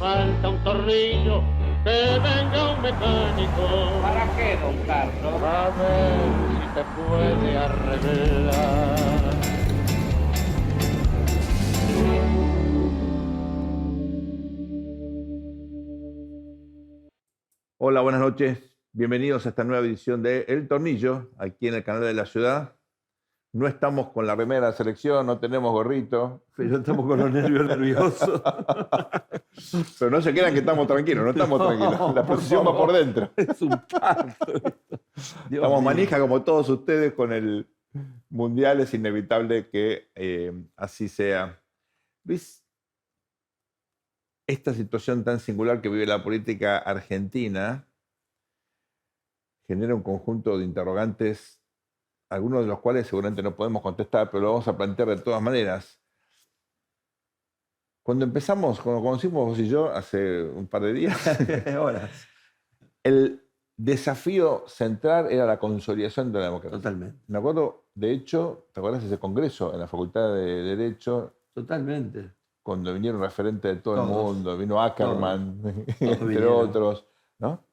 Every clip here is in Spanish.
falta un tornillo, que venga un mecánico. ¿Para qué, don Carlos? A ver si te puede arreglar. Hola, buenas noches. Bienvenidos a esta nueva edición de El Tornillo, aquí en el canal de la ciudad. No estamos con la remera de la selección, no tenemos gorrito. Pero estamos con los nervios nerviosos. Pero no se crean que estamos tranquilos, no estamos tranquilos. La posición va por dentro. Es un parto. Estamos manija como todos ustedes con el Mundial, es inevitable que así sea. ¿Ves? Esta situación tan singular que vive la política argentina genera un conjunto de interrogantes, algunos de los cuales seguramente no podemos contestar, pero lo vamos a plantear de todas maneras. Cuando conocimos vos y yo hace un par de días, Horas. el desafío central era la consolidación de la democracia. Totalmente. Me acuerdo, de hecho, ¿te acuerdas de ese congreso en la Facultad de Derecho? Totalmente. Cuando vinieron referentes de todo el Todos. mundo, vino Ackerman, Todos entre vinieron. otros, ¿no?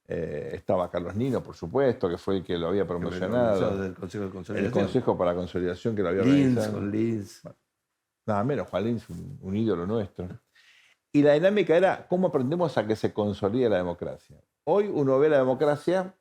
Estaba Carlos Nino, por supuesto, que fue el que lo había promocionado. Del Consejo de El Consolidación. Consejo para la Consolidación que lo había Linz, organizado. con Linz. Nada menos, Juan Linz, un ídolo nuestro. Y la dinámica era cómo aprendemos a que se consolide la democracia. Hoy uno ve la democracia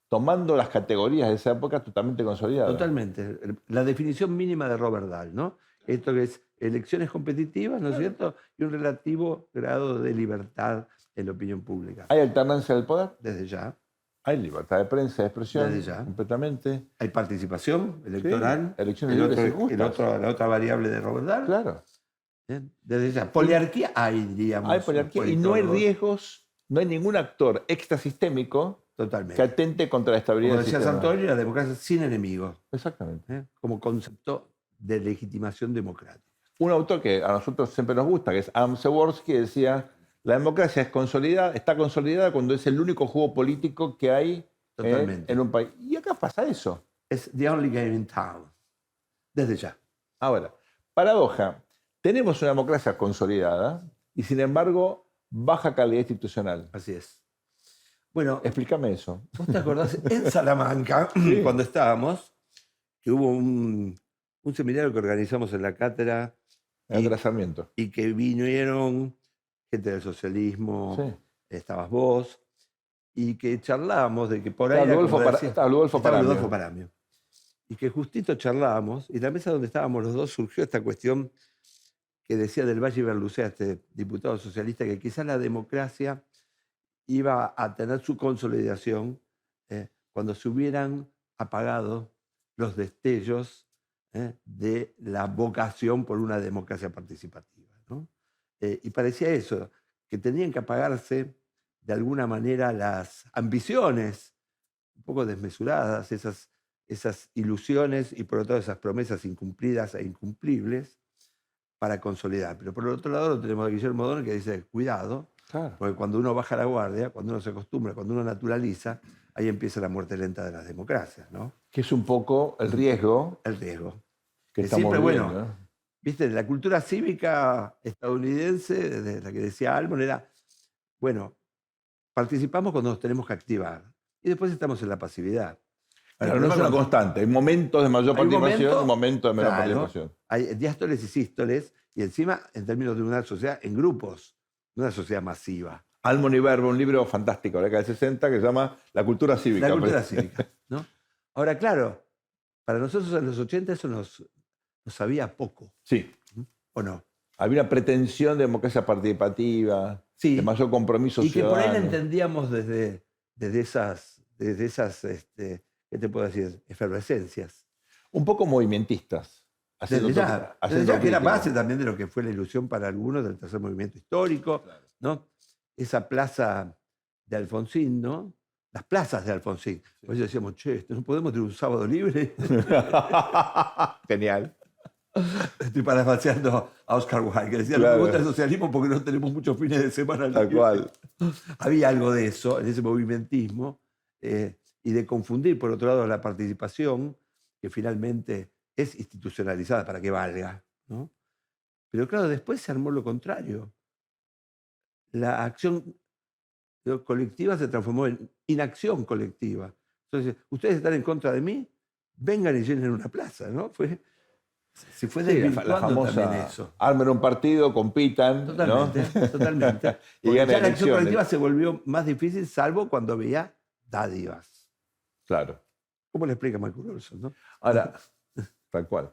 tomando las categorías de esa época totalmente consolidadas. Totalmente. La definición mínima de Robert Dahl, ¿no? Esto que es elecciones competitivas, ¿no es cierto? Y un relativo grado de libertad en la opinión pública. ¿Hay alternancia del poder? Desde ya. Hay libertad de prensa, de expresión, Desde ya. completamente. Hay participación electoral. Sí, elecciones libres y justas. La otra variable de Robert Dahl. Claro. Bien, desde ya. Poliarquía hay, diríamos. Hay poliarquía y no hay politólogos. riesgos, no hay ningún actor extrasistémico que Totalmente. atente contra la estabilidad Como del decía sistema. Santoro, la democracia sin enemigos, Exactamente. como concepto de legitimación democrática. Un autor que a nosotros siempre nos gusta, que es Adam Przeworski, decía, la democracia está consolidada cuando es el único juego político que hay Totalmente. en un país. Y acá pasa eso. Es the only game in town. Desde ya. Ahora, paradoja, tenemos una democracia consolidada y sin embargo baja calidad institucional. Así es. Bueno, Explícame eso. ¿vos te acordás en Salamanca, Sí. cuando estábamos, que hubo un seminario que organizamos en la cátedra Andrés Sarmiento. y que vinieron gente del socialismo, Sí. estabas vos, y que charlábamos de que por ahí... Estaba era Ludolfo como Para- decía- estaba Ludolfo estaba Paramio. Ludolfo Paramio. Y que justito charlábamos, y en la mesa donde estábamos los dos surgió esta cuestión que decía del Valle Berlucea, este diputado socialista, que quizás la democracia iba a tener su consolidación cuando se hubieran apagado los destellos de la vocación por una democracia participativa, ¿no? Y parecía eso, que tenían que apagarse de alguna manera las ambiciones un poco desmesuradas, esas ilusiones y por otro lado esas promesas incumplidas e incumplibles para consolidar. Pero por el otro lado lo tenemos a Guillermo O'Donnell que dice, cuidado, Claro. porque cuando uno baja la guardia, cuando uno se acostumbra, cuando uno naturaliza, ahí empieza la muerte lenta de las democracias, ¿no? Que es un poco el riesgo El riesgo. que Que estamos siempre, viendo. bueno, ¿no? Viste, la cultura cívica estadounidense, de la que decía Almond, era, bueno, participamos cuando nos tenemos que activar y después estamos en la pasividad. Claro, El no es problema una con- constante. Hay momentos de mayor Hay un participación momento, y momentos de menor claro, participación. Hay diástoles y sístoles, y encima, en términos de una sociedad en grupos, no una sociedad masiva. Almond y Verbo, un libro fantástico de la década del 60 que se llama La cultura cívica. La cultura cívica, ¿no? Ahora, claro, para nosotros en los 80 eso nos sabía poco, Sí. ¿o no? Había una pretensión de democracia participativa, Sí. de mayor compromiso Y que por ahí la ciudadano. entendíamos desde esas, ¿qué te puedo decir? Efervescencias. Un poco movimentistas. Desde ya, haciendo que era crítica. base también de lo que fue la ilusión para algunos del tercer movimiento histórico, ¿no? Esa plaza de Alfonsín, ¿no? Las plazas de Alfonsín. Por eso decíamos, che, ¿no podemos tener un sábado libre? Genial. Estoy parafraseando a Oscar Wilde, que decía, no Claro. me gusta el socialismo porque no tenemos muchos fines de semana Tal libres". cual. Había algo de eso, en ese movimentismo, y de confundir, por otro lado, la participación, que finalmente es institucionalizada para que valga, ¿no? Pero claro, después se armó lo contrario. la acción colectiva se transformó en inacción colectiva. Entonces, ustedes están en contra de mí, vengan y llenen una plaza, ¿no? Se fue Sí, la desvirtuando también famosa eso. armen un partido, compitan, Totalmente, ¿no? totalmente. Y Porque ganen ya la acción elecciones. colectiva se volvió más difícil, salvo cuando veía dádivas. Claro. ¿Cómo le explica Michael Olson, no? Ahora, tal cual.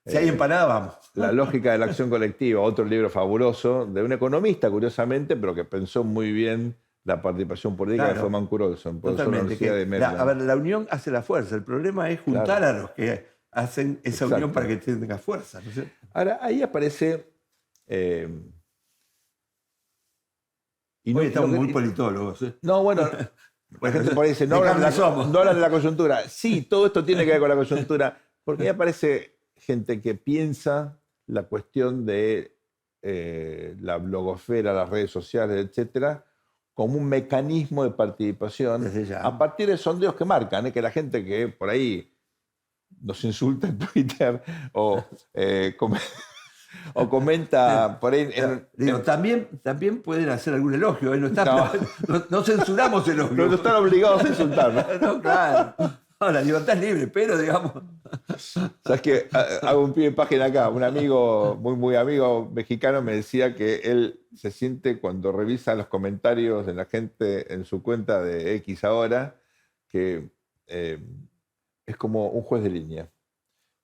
Si hay empanada, vamos. La lógica de la acción colectiva, otro libro fabuloso de un economista, curiosamente, pero que pensó muy bien la participación política, Claro. que fue Mancur Olson, profesor de la Totalmente. Universidad de Maryland. A ver, la unión hace la fuerza. El problema es juntar Claro. a los que hacen esa Exacto. unión para que tenga fuerza, ¿no es cierto? Ahora, ahí aparece... y Hoy estamos lo que- muy politólogos. ¿eh? No, bueno, la gente por ahí dice, no de hablan de, carne somos. no hablan de la coyuntura. Sí, todo esto tiene que ver con la coyuntura, porque ahí aparece gente que piensa la cuestión de la blogosfera, las redes sociales, etcétera, como un mecanismo de participación Desde ya. a partir de sondeos que marcan, que la gente que por ahí nos insulta en Twitter o, o comenta por ahí... Digo, también pueden hacer algún elogio. ¿eh? No, No. no censuramos elogios. no están obligados a insultar, ¿no? No, claro. No, la libertad es libre, pero digamos. Sabes que hago un pie de página acá. Un amigo, muy amigo mexicano, me decía que él se siente cuando revisa los comentarios de la gente en su cuenta de X ahora, que es como un juez de línea.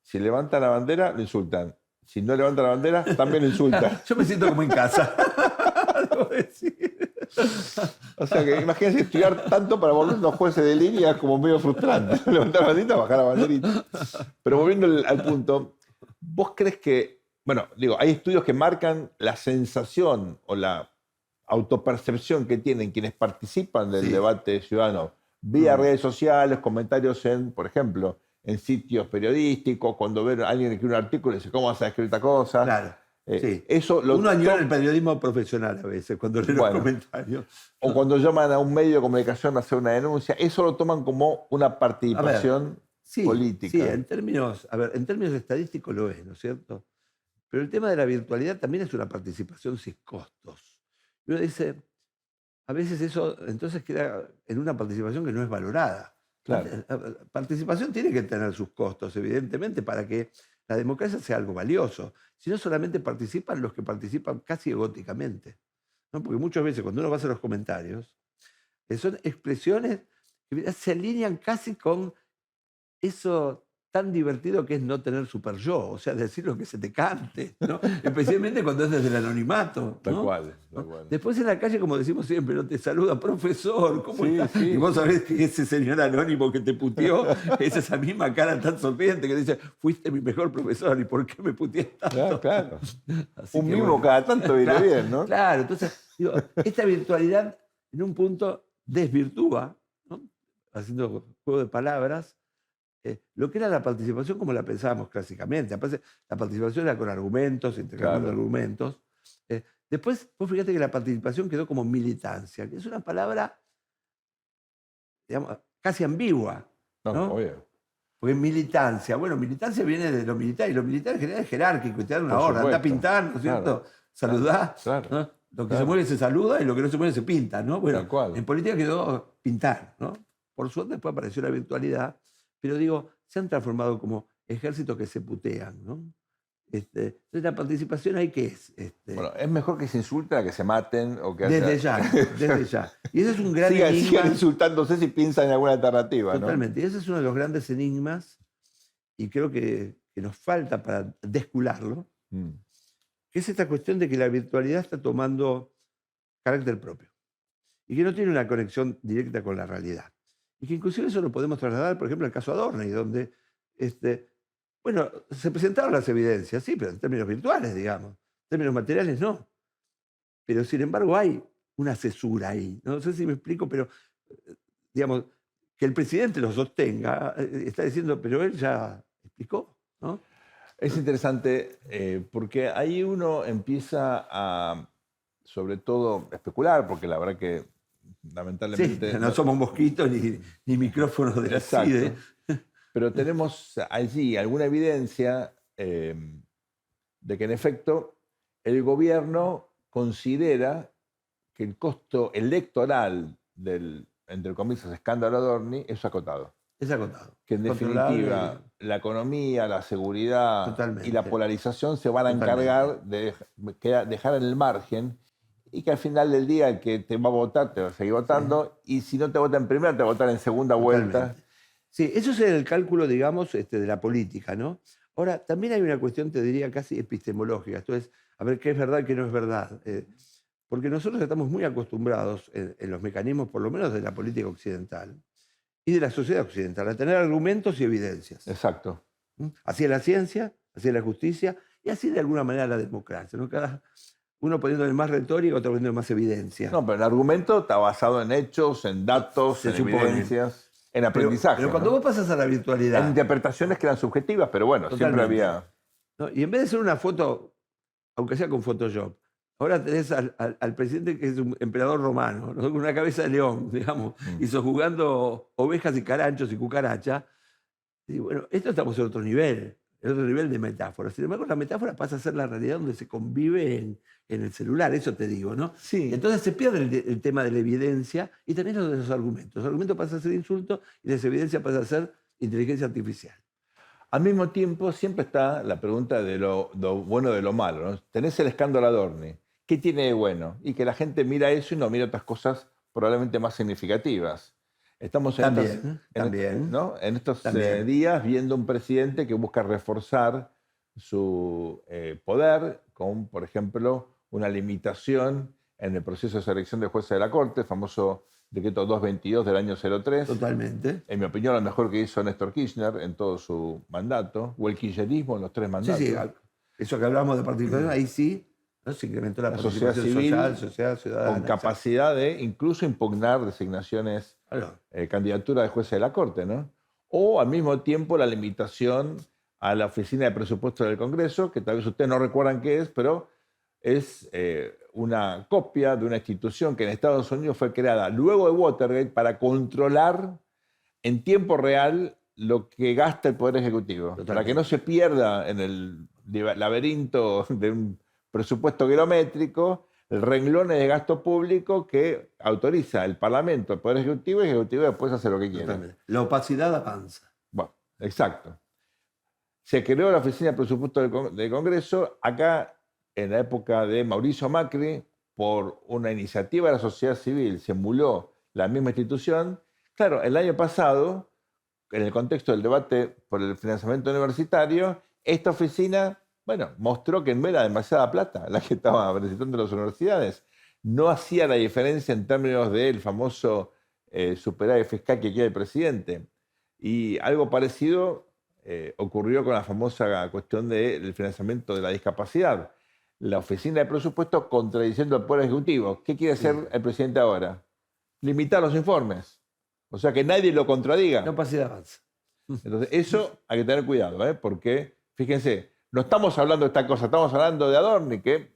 Si levanta la bandera, lo insultan. Si no levanta la bandera, también lo insultan. Yo me siento como en casa. Debo decir. O sea que imagínense estudiar tanto para volvernos jueces de línea es como medio frustrante. Levantar la banderita, bajar la banderita. Pero volviendo al punto, ¿vos crees que, bueno, digo, hay estudios que marcan la sensación o la autopercepción que tienen quienes participan del Sí. debate ciudadano vía redes sociales, comentarios en, por ejemplo, en sitios periodísticos, cuando ven a alguien que escribe un artículo y dice, ¿cómo vas a escribir esta cosa? Claro. Sí. Eso lo Uno añora el periodismo profesional a veces cuando lee los Bueno. comentarios. O cuando llaman a un medio de comunicación a hacer una denuncia, eso lo toman como una participación Sí, política. Sí, en términos estadísticos lo es, ¿no es cierto? Pero el tema de la virtualidad también es una participación sin costos. Y uno dice, a veces eso entonces queda en una participación que no es valorada. Claro. La participación tiene que tener sus costos, evidentemente, para que la democracia sea algo valioso. Si no, solamente participan los que participan casi egóticamente, ¿no? Porque muchas veces cuando uno va a hacer los comentarios, son expresiones que se alinean casi con eso tan divertido que es no tener super yo, o sea, decir lo que se te cante, ¿no? Especialmente cuando es desde el anonimato. Tal ¿no? cual, ¿No? tal cual. Después en la calle, como decimos siempre, no te saluda, profesor, ¿cómo Sí, estás? sí. Y vos sabés que ese señor anónimo que te puteó es esa misma cara tan sonriente que dice, fuiste mi mejor profesor, ¿y por qué me puteaste tanto? Claro. Así Un que, mimo bueno. cada tanto viene Claro, bien, ¿no? Claro, entonces, digo, esta virtualidad en un punto desvirtúa, ¿no? Haciendo juego de palabras, lo que era la participación como la pensábamos clásicamente. Aparte, la participación era con argumentos, intercambiando Claro. argumentos. Después, vos fíjate que la participación quedó como militancia, que es una palabra, digamos, casi ambigua. No, ¿no? obvio. Porque militancia, bueno, militancia viene de lo militar, y lo militar en general es jerárquico, y te dan una Por orden, anda a supuesto. pintar, ¿no es cierto? Claro. Saludá. Claro. ¿no? Lo que Claro. se mueve se saluda y lo que no se mueve se pinta, ¿no? Bueno, Tal cual. en política quedó pintar, ¿no? Por suerte después apareció la virtualidad, pero digo, se han transformado como ejércitos que se putean, ¿no? Entonces la participación ahí, ¿qué es? Bueno, es mejor que se insulten a que se maten o que Desde ya, desde ya. Y ese es un gran sigan enigma. insultándose si piensan en alguna alternativa, ¿no? Totalmente. Y ese es uno de los grandes enigmas, y creo que nos falta para descularlo, Mm. que es esta cuestión de que la virtualidad está tomando carácter propio y que no tiene una conexión directa con la realidad. Y que inclusive eso lo podemos trasladar, por ejemplo, al caso Adorni, donde, bueno, se presentaron las evidencias, sí, pero en términos virtuales, digamos. En términos materiales, no. Pero, sin embargo, hay una cesura ahí. No sé si me explico, pero, digamos, que el presidente lo sostenga, está diciendo, pero él ya explicó, ¿no? Es interesante porque ahí uno empieza a, sobre todo, especular, porque la verdad que Sí, lamentablemente... no somos mosquitos ni micrófonos de la Exacto. CIDE. Pero tenemos allí alguna evidencia de que en efecto el gobierno considera que el costo electoral del, entre comillas, escándalo Adorni es acotado. Es acotado. Que en definitiva la economía, la seguridad Totalmente. y la polarización se van a encargar de dejar en el margen y que al final del día el que te va a votar te va a seguir votando y si no te vota en primera te va a votar en segunda vuelta. Totalmente. Sí, eso es el cálculo, digamos, de la política, ¿no? Ahora, también hay una cuestión, te diría, casi epistemológica. Esto es, a ver qué es verdad y qué no es verdad. Porque nosotros estamos muy acostumbrados en los mecanismos, por lo menos de la política occidental y de la sociedad occidental, a tener argumentos y evidencias. Exacto. Así es la ciencia, así es la justicia y así de alguna manera la democracia, ¿no? Cada uno poniéndole más retórica, otro poniéndole más evidencia. No, pero el argumento está basado en hechos, en datos, Se en supone. evidencias, en aprendizaje. Pero cuando ¿no? vos pasas a la virtualidad... En interpretaciones que eran subjetivas, pero bueno, siempre Totalmente. había... ¿no? Y en vez de ser una foto, aunque sea con Photoshop, ahora tenés al presidente que es un emperador romano, ¿no? Con una cabeza de león, digamos, y jugando ovejas y caranchos y cucarachas. Y bueno, esto estamos en otro nivel de metáfora. Sin embargo, la metáfora pasa a ser la realidad donde se convive en el celular, eso te digo, ¿no? Sí. Y entonces se pierde el tema de la evidencia y también lo de los argumentos. Los argumentos pasan a ser insultos y las evidencias pasan a ser inteligencia artificial. Al mismo tiempo, siempre está la pregunta de lo bueno de lo malo, ¿no? Tenés el escándalo Adorni. ¿Qué tiene de bueno? Y que la gente mira eso y no mira otras cosas probablemente más significativas. Estamos en estos días viendo un presidente que busca reforzar su poder con, por ejemplo, una limitación en el proceso de selección de jueces de la Corte, el famoso decreto 222 del año 03. Totalmente. En mi opinión, lo mejor que hizo Néstor Kirchner en todo su mandato, o el kirchnerismo en los 3 mandatos. Sí, eso que hablamos de participación, ahí sí, ¿no? Se incrementó la sociedad participación civil, social, sociedad ciudadana. con capacidad de incluso impugnar designaciones, candidaturas de jueces de la Corte, ¿no? O al mismo tiempo la limitación a la Oficina de Presupuesto del Congreso, que tal vez ustedes no recuerdan qué es, pero es una copia de una institución que en Estados Unidos fue creada luego de Watergate para controlar en tiempo real lo que gasta el Poder Ejecutivo, para que no se pierda en el laberinto de un presupuesto kilométrico, renglones de gasto público que autoriza el Parlamento, el Poder Ejecutivo, y el Ejecutivo después hace lo que quiera. Totalmente. La opacidad avanza. Bueno, exacto. Se creó la Oficina de Presupuesto del Congreso. Acá, en la época de Mauricio Macri, por una iniciativa de la sociedad civil, se emuló la misma institución. Claro, el año pasado, en el contexto del debate por el financiamiento universitario, esta oficina, bueno, mostró que no era demasiada plata la que estaba presentando las universidades. No hacía la diferencia en términos del famoso superávit fiscal que quiere el presidente. Y algo parecido ocurrió con la famosa cuestión del financiamiento de la discapacidad. La oficina de presupuesto contradiciendo al Poder Ejecutivo. ¿Qué quiere hacer el presidente ahora? Limitar los informes. O sea, que nadie lo contradiga. La opacidad avanza. Entonces, eso hay que tener cuidado, porque, fíjense, no estamos hablando de esta cosa, estamos hablando de Adorni, que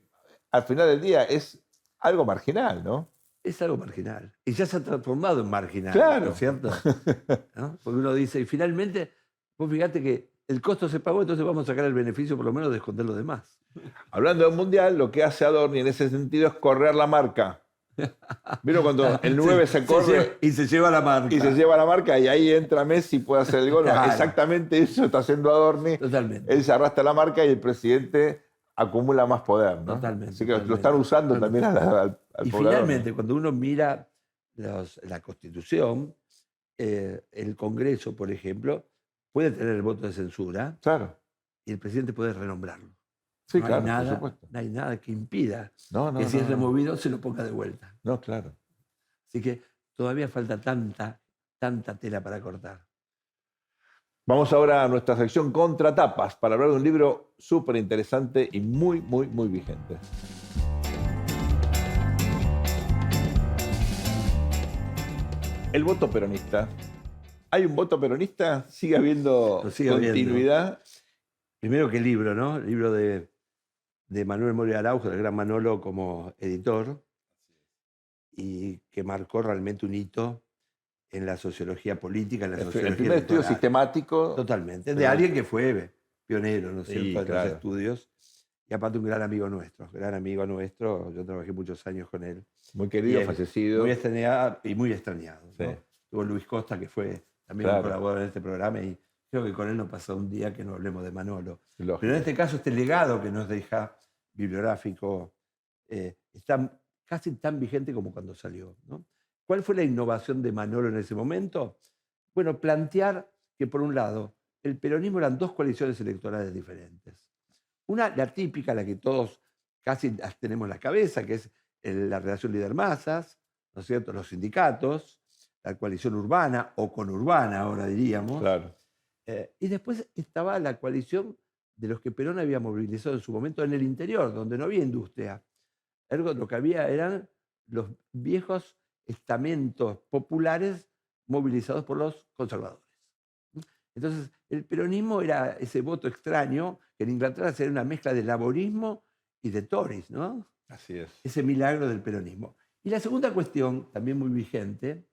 al final del día es algo marginal, ¿no? Es algo marginal. Y ya se ha transformado en marginal. Claro. ¿No es cierto? ¿No? Porque uno dice, y finalmente, vos fíjate que el costo se pagó, entonces vamos a sacar el beneficio por lo menos de esconder lo demás. Hablando del Mundial, lo que hace Adorni en ese sentido es correr la marca. ¿Vieron cuando el 9 se corre y se lleva la marca? Y se lleva la marca y ahí entra Messi y puede hacer el gol. Claro. Exactamente eso está haciendo Adorni. Totalmente. Él se arrastra la marca y el presidente acumula más poder, ¿no? Totalmente. Así que lo están usando también al Y pobre finalmente, Adorni. cuando uno mira la Constitución, el Congreso, por ejemplo, puede tener el voto de censura Claro. y el presidente puede renombrarlo. Sí, No claro, hay nada, por supuesto. no hay nada que impida No, que si es removido se lo ponga de vuelta. No, claro. Así que todavía falta tanta tela para cortar. Vamos ahora a nuestra sección Contratapas para hablar de un libro súper interesante y muy, muy, muy vigente. El voto peronista. ¿Hay un voto peronista? ¿Sigue habiendo continuidad? Primero que el libro, ¿no? El libro de Manuel Moria Araujo, del gran Manolo como editor, y que marcó realmente un hito en la sociología política, en la sociología El primer estudio electoral. sistemático. Totalmente. De alguien que fue pionero, ¿no es cierto?, en los estudios y aparte un gran amigo nuestro, yo trabajé muchos años con él. Muy querido, Y fallecido. Muy extrañado y muy extrañado. ¿no? Sí. Tuvo Luis Costa, que fue también Claro. un colaborador en este programa, y creo que con él no pasó un día que no hablemos de Manolo. Lógico. Pero en este caso, este legado que nos deja bibliográfico está casi tan vigente como cuando salió. ¿no? ¿Cuál fue la innovación de Manolo en ese momento? Bueno, plantear que, por un lado, el peronismo eran dos coaliciones electorales diferentes. Una, la típica, la que todos casi las tenemos en la cabeza, que es la relación líder-masas, ¿no es cierto? Los sindicatos, la coalición urbana o conurbana, ahora diríamos. Claro. Y después estaba la coalición de los que Perón había movilizado en su momento en el interior, donde no había industria. Ergo, lo que había eran los viejos estamentos populares movilizados por los conservadores. Entonces, el peronismo era ese voto extraño, que en Inglaterra sería una mezcla de laborismo y de Tories, ¿no? Así es. Ese milagro del peronismo. Y la segunda cuestión, también muy vigente,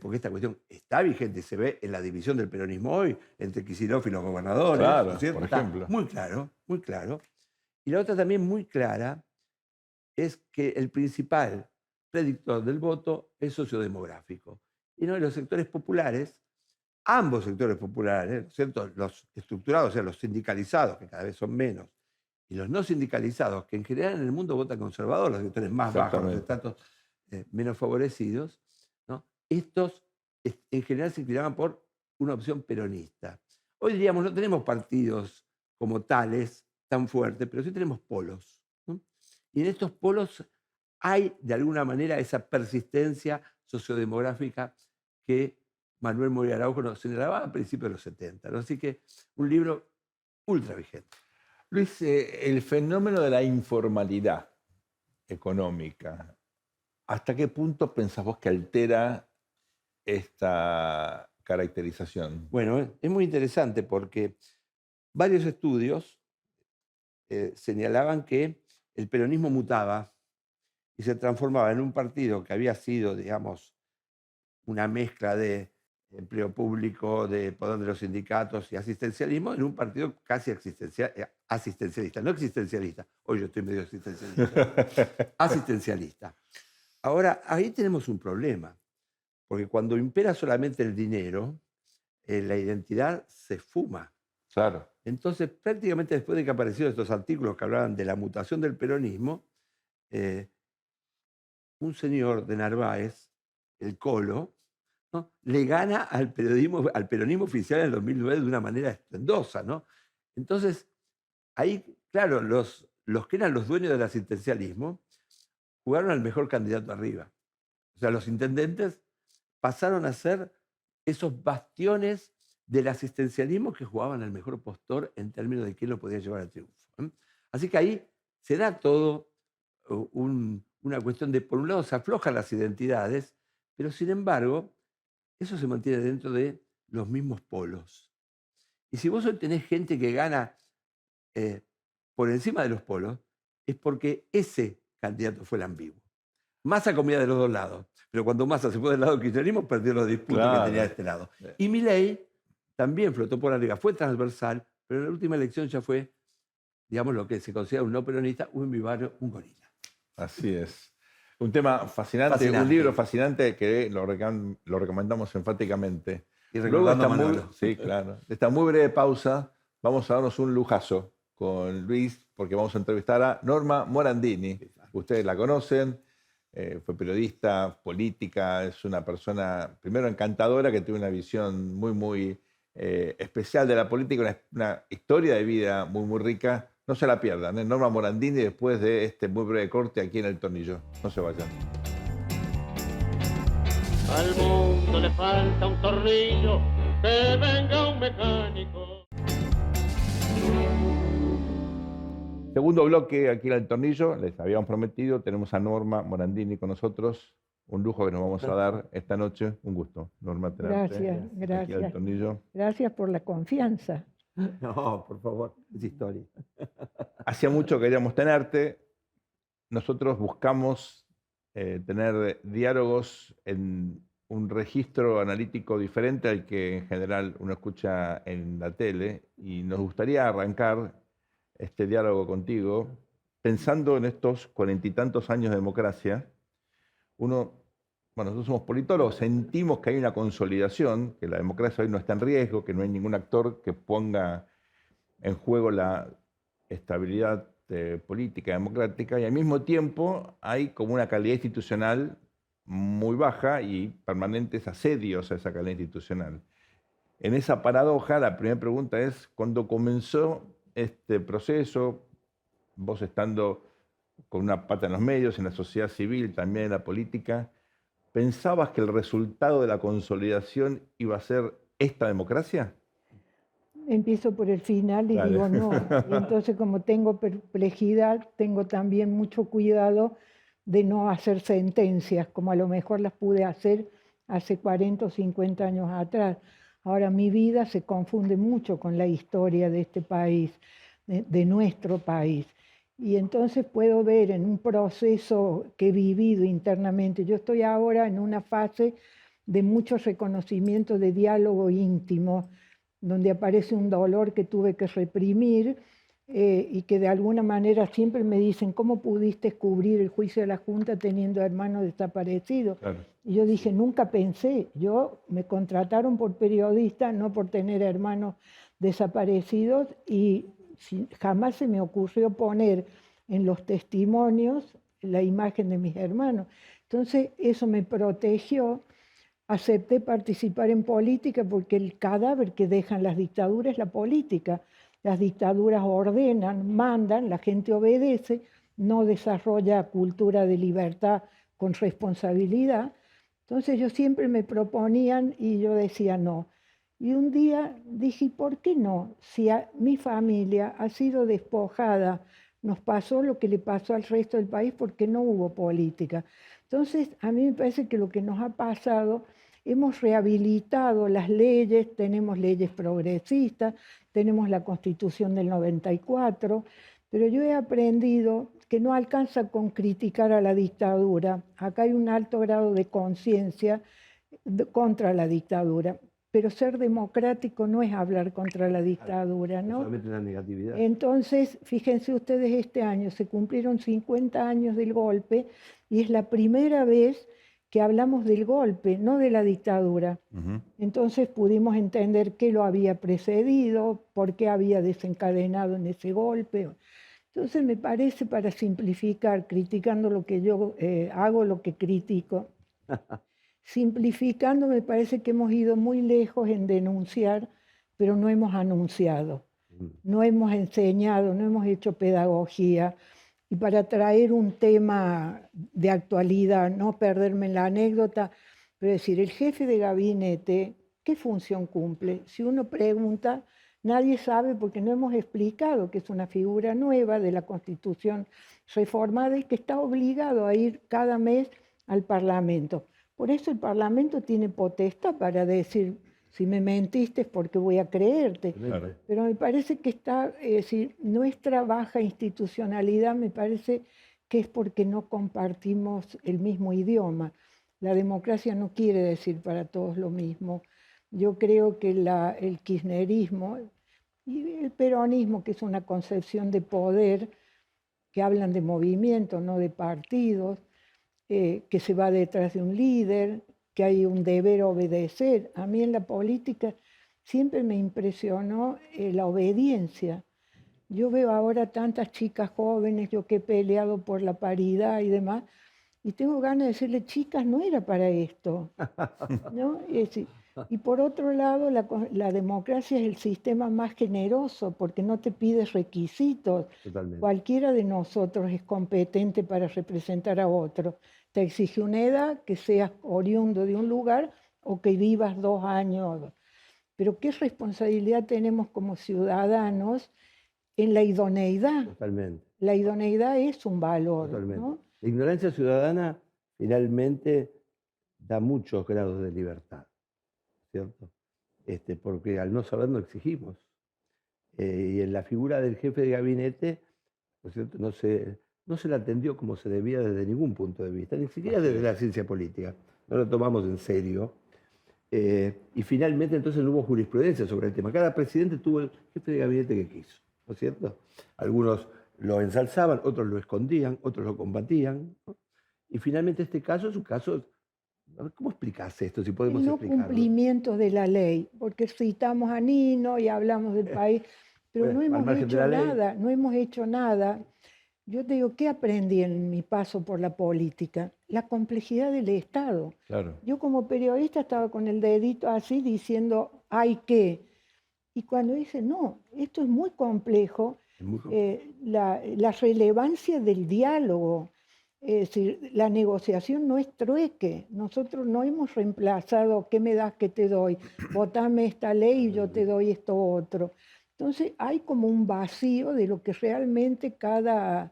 porque esta cuestión está vigente, se ve en la división del peronismo hoy, entre Kicillof y los gobernadores, Claro, ¿no es cierto? por Está ejemplo. muy claro, muy claro. Y la otra también muy clara es que el principal predictor del voto es sociodemográfico. Y no, los sectores populares, ambos sectores populares, ¿no es cierto? Los estructurados, o sea, los sindicalizados, que cada vez son menos, y los no sindicalizados, que en general en el mundo votan conservador, los sectores más bajos, los estratos menos favorecidos, ¿no? Estos en general se inclinaban por una opción peronista. Hoy diríamos, no tenemos partidos como tales tan fuertes, pero sí tenemos polos. ¿no? Y en estos polos hay, de alguna manera, esa persistencia sociodemográfica que Manuel Moria Araujo nos señalaba a principios de los 70. ¿no? Así que un libro ultra vigente. Luis, el fenómeno de la informalidad económica, ¿hasta qué punto pensás vos que altera esta caracterización? Bueno, es muy interesante porque varios estudios señalaban que el peronismo mutaba y se transformaba en un partido que había sido, digamos, una mezcla de empleo público, de poder de los sindicatos y asistencialismo, en un partido casi asistencialista, no existencialista. Hoy yo estoy medio existencialista. Asistencialista. Ahora, ahí tenemos un problema, porque cuando impera solamente el dinero, la identidad se fuma. Claro. Entonces, prácticamente después de que aparecieron estos artículos que hablaban de la mutación del peronismo, un señor de Narváez, el Colo, ¿no? le gana al peronismo oficial en el 2009 de una manera estruendosa. ¿no? Entonces, ahí, claro, los que eran los dueños del asistencialismo jugaron al mejor candidato arriba. O sea, los intendentes pasaron a ser esos bastiones del asistencialismo que jugaban al mejor postor en términos de quién lo podía llevar al triunfo. Así que ahí se da todo una cuestión de, por un lado, se aflojan las identidades, pero sin embargo, eso se mantiene dentro de los mismos polos. Y si vos hoy tenés gente que gana por encima de los polos, es porque ese candidato fue el ambiguo. Massa comía de los dos lados, pero cuando Massa se fue del lado del kirchnerismo, perdió los disputas que tenía de este lado. Y Milei también flotó por arriba, fue transversal, pero en la última elección ya fue, digamos, lo que se considera un no peronista, un vivario, un gorila. Así es. Un tema fascinante, un libro fascinante que lo recomendamos enfáticamente. Y recordando Luego a Manolo. sí, claro. Esta muy breve pausa, vamos a darnos un lujazo con Luis, porque vamos a entrevistar a Norma Morandini. Ustedes la conocen, fue periodista, política, es una persona, primero encantadora, que tiene una visión muy, muy especial de la política, una historia de vida muy, muy rica. No se la pierdan, ¿eh? Norma Morandini, después de este muy breve corte aquí en El Tornillo. No se vayan. Al mundo le falta un tornillo, que venga un mecánico. Segundo bloque aquí en El Tornillo, les habíamos prometido, tenemos a Norma Morandini con nosotros. Un lujo que nos vamos a dar esta noche. Un gusto, Norma, tenerte Gracias, aquí en El gracias. Tornillo. Gracias por la confianza. No, por favor, es historia. Hacía mucho que queríamos tenerte. Nosotros buscamos tener diálogos en un registro analítico diferente al que en general uno escucha en la tele, y nos gustaría arrancar este diálogo contigo, pensando en estos 40 y tantos años de democracia, bueno, nosotros somos politólogos, sentimos que hay una consolidación, que la democracia hoy no está en riesgo, que no hay ningún actor que ponga en juego la estabilidad política democrática, y al mismo tiempo hay como una calidad institucional muy baja y permanentes asedios a esa calidad institucional. En esa paradoja, la primera pregunta es, cuando comenzó este proceso, vos estando con una pata en los medios, en la sociedad civil, también en la política, ¿pensabas que el resultado de la consolidación iba a ser esta democracia? Empiezo por el final y Dale. digo no. Y entonces, como tengo perplejidad, tengo también mucho cuidado de no hacer sentencias, como a lo mejor las pude hacer hace 40 o 50 años atrás. Ahora mi vida se confunde mucho con la historia de este país, de nuestro país. Y entonces puedo ver en un proceso que he vivido internamente, yo estoy ahora en una fase de mucho reconocimiento, de diálogo íntimo, donde aparece un dolor que tuve que reprimir y que de alguna manera siempre me dicen, ¿cómo pudiste cubrir el juicio de la Junta teniendo hermanos desaparecidos? Claro. Y yo dije, nunca pensé, me contrataron por periodista, no por tener hermanos desaparecidos, y jamás se me ocurrió poner en los testimonios la imagen de mis hermanos. Entonces eso me protegió. Acepté participar en política porque el cadáver que dejan las dictaduras es la política. Las dictaduras ordenan, mandan, la gente obedece, no desarrolla cultura de libertad con responsabilidad. Entonces yo siempre me proponían y yo decía no. Y un día dije, ¿por qué no? Si mi familia ha sido despojada, nos pasó lo que le pasó al resto del país porque no hubo política. Entonces, a mí me parece que lo que nos ha pasado, hemos rehabilitado las leyes, tenemos leyes progresistas, tenemos la Constitución del 94, pero yo he aprendido que no alcanza con criticar a la dictadura. Acá hay un alto grado de conciencia contra la dictadura, pero ser democrático no es hablar contra la dictadura, ¿no? Solamente una negatividad. Entonces, fíjense ustedes, este año se cumplieron 50 años del golpe y es la primera vez que hablamos del golpe, no de la dictadura. Entonces pudimos entender qué lo había precedido, por qué había desencadenado en ese golpe. Entonces me parece, para simplificar, criticando lo que yo hago, lo que critico, simplificando, me parece que hemos ido muy lejos en denunciar, pero no hemos anunciado, no hemos enseñado, no hemos hecho pedagogía. Y para traer un tema de actualidad, no perderme en la anécdota, pero decir, el jefe de gabinete, ¿qué función cumple? Si uno pregunta, nadie sabe porque no hemos explicado que es una figura nueva de la Constitución reformada y que está obligado a ir cada mes al Parlamento. Por eso el Parlamento tiene potestad para decir, si me mentiste es porque voy a creerte. Claro. Pero me parece que está, es decir, nuestra baja institucionalidad me parece que es porque no compartimos el mismo idioma. La democracia no quiere decir para todos lo mismo. Yo creo que el kirchnerismo y el peronismo, que es una concepción de poder, que hablan de movimiento, no de partidos, que se va detrás de un líder, que hay un deber obedecer. A mí en la política siempre me impresionó la obediencia. Yo veo ahora tantas chicas jóvenes, yo que he peleado por la paridad y demás, y tengo ganas de decirle, chicas, no era para esto, ¿no? Y por otro lado, la democracia es el sistema más generoso porque no te pide requisitos. Totalmente. Cualquiera de nosotros es competente para representar a otro. Te exige una edad, que seas oriundo de un lugar o que vivas 2 años. Pero ¿qué responsabilidad tenemos como ciudadanos en la idoneidad? Totalmente. La idoneidad es un valor, Totalmente. ¿no? La ignorancia ciudadana finalmente da muchos grados de libertad, ¿cierto? Porque al no saber no exigimos. Y en la figura del jefe de gabinete, ¿no es cierto? No se la atendió como se debía desde ningún punto de vista, ni siquiera desde la ciencia política. No lo tomamos en serio. Y finalmente entonces no hubo jurisprudencia sobre el tema. Cada presidente tuvo el jefe de gabinete que quiso. ¿no es cierto? Algunos lo ensalzaban, otros lo escondían, otros lo combatían, ¿no? Y finalmente este caso es un caso... A ver, ¿cómo explicás esto? Si podemos El no explicarlo. cumplimiento de la ley, porque citamos a Nino y hablamos del país, pero Bueno, no al hemos margen de hecho la ley. nada, no hemos hecho nada. Yo te digo, ¿qué aprendí en mi paso por la política? La complejidad del Estado. Claro. Yo como periodista estaba con el dedito así diciendo, hay que. Y cuando dice, no, esto es muy complejo, Es muy complejo. la relevancia del diálogo, es decir, la negociación no es trueque. Nosotros no hemos reemplazado, ¿qué me das que te doy? Votame esta ley y yo te doy esto otro. Entonces hay como un vacío de lo que realmente cada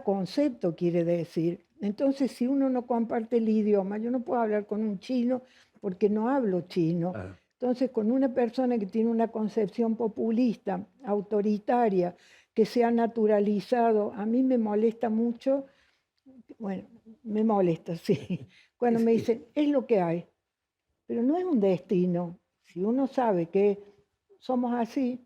concepto quiere decir. Entonces, si uno no comparte el idioma, yo no puedo hablar con un chino porque no hablo chino. Claro. Entonces, con una persona que tiene una concepción populista, autoritaria, que se ha naturalizado, a mí me molesta mucho, bueno, me molesta, sí, cuando me dicen, es lo que hay, pero no es un destino. Si uno sabe que somos así,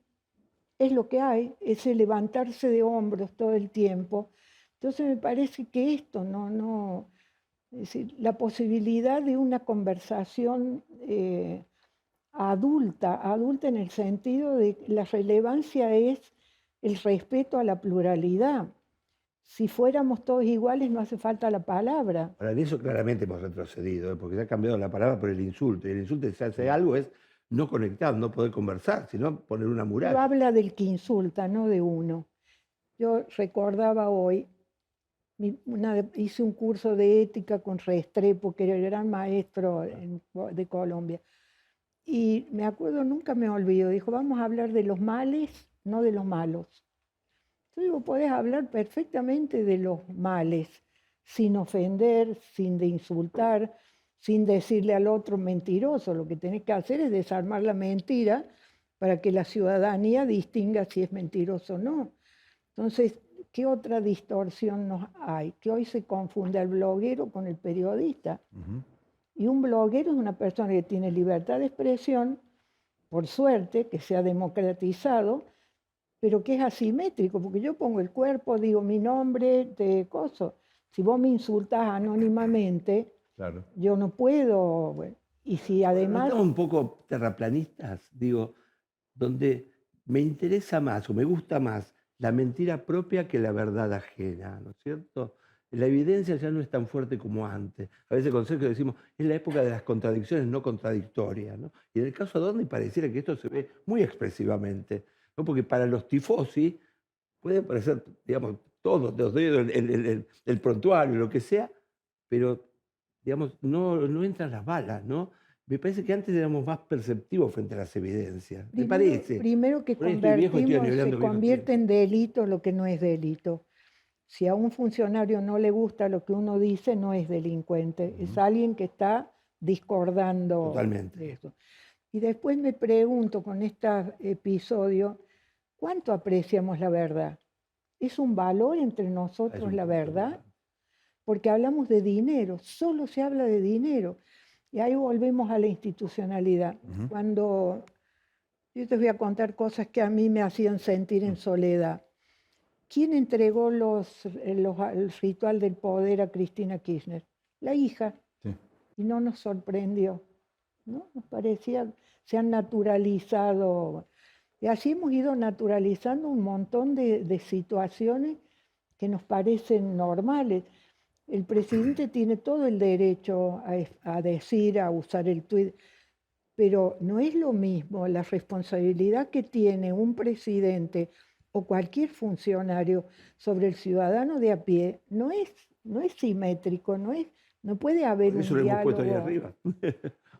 es lo que hay, ese levantarse de hombros todo el tiempo. Entonces me parece que esto es decir, la posibilidad de una conversación adulta en el sentido de que la relevancia es el respeto a la pluralidad. Si fuéramos todos iguales no hace falta la palabra. Ahora, en eso claramente hemos retrocedido, porque se ha cambiado la palabra por el insulto. Y el insulto, si hace algo, es no conectar, no poder conversar, sino poner una Pero muralla. habla del que insulta, no de uno. Yo recordaba hoy, hice un curso de ética con Restrepo, que era el gran maestro de Colombia. Y me acuerdo, nunca me olvido, dijo, vamos a hablar de los males, no de los malos. Yo digo, podés hablar perfectamente de los males, sin ofender, sin de insultar, sin decirle al otro mentiroso. Lo que tenés que hacer es desarmar la mentira para que la ciudadanía distinga si es mentiroso o no. Entonces, ¿qué otra distorsión nos hay? Que hoy se confunde al bloguero con el periodista. Y un bloguero es una persona que tiene libertad de expresión, por suerte, que se ha democratizado, pero que es asimétrico, porque yo pongo el cuerpo, digo mi nombre, te coso. Si vos me insultás anónimamente, Claro. yo no puedo. Bueno, y si ¿No además... estamos un poco terraplanistas? Digo, donde me interesa más o me gusta más la mentira propia que la verdad ajena, ¿no es cierto? La evidencia ya no es tan fuerte como antes. A veces con Sergio decimos, es la época de las contradicciones no contradictorias, ¿no? Y en el caso de Adorni pareciera que esto se ve muy expresivamente, ¿no? Porque para los tifosi puede aparecer, digamos, todos los dedos, el prontuario, lo que sea, pero, digamos, no entran las balas, ¿no? Me parece que antes éramos más perceptivos frente a las evidencias. ¿Te parece? Primero que Por ahí estoy viejo y estoy convertimos, se hablando viejo convierte en delito lo que no es delito. Si a un funcionario no le gusta lo que uno dice, no es delincuente, es alguien que está discordando Totalmente. de eso. Y después me pregunto con este episodio, ¿cuánto apreciamos la verdad? ¿Es un valor entre nosotros la verdad? Porque hablamos de dinero, solo se habla de dinero. Y ahí volvemos a la institucionalidad. Cuando yo te voy a contar cosas que a mí me hacían sentir en soledad. ¿Quién entregó el ritual del poder a Cristina Kirchner? La hija. Sí. Y no nos sorprendió, ¿no? Nos parecía, se han naturalizado. Y así hemos ido naturalizando un montón de situaciones que nos parecen normales. El presidente tiene todo el derecho a decir, a usar el tuit, pero no es lo mismo la responsabilidad que tiene un presidente o cualquier funcionario sobre el ciudadano de a pie, no es simétrico, no puede haber Eso un lo hemos puesto ahí diálogo. arriba.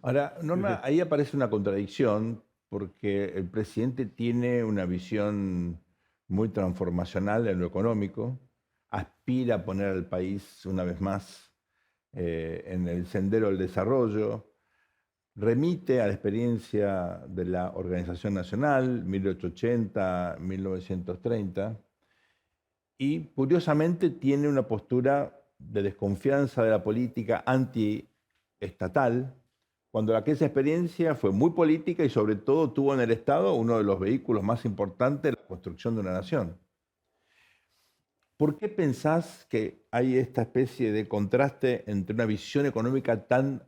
Ahora, Norma, ahí aparece una contradicción porque el presidente tiene una visión muy transformacional en lo económico, aspira a poner al país una vez más en el sendero del desarrollo, remite a la experiencia de la Organización Nacional, 1880-1930, y curiosamente tiene una postura de desconfianza de la política antiestatal, cuando aquella experiencia fue muy política y sobre todo tuvo en el Estado uno de los vehículos más importantes de la construcción de una nación. ¿Por qué pensás que hay esta especie de contraste entre una visión económica tan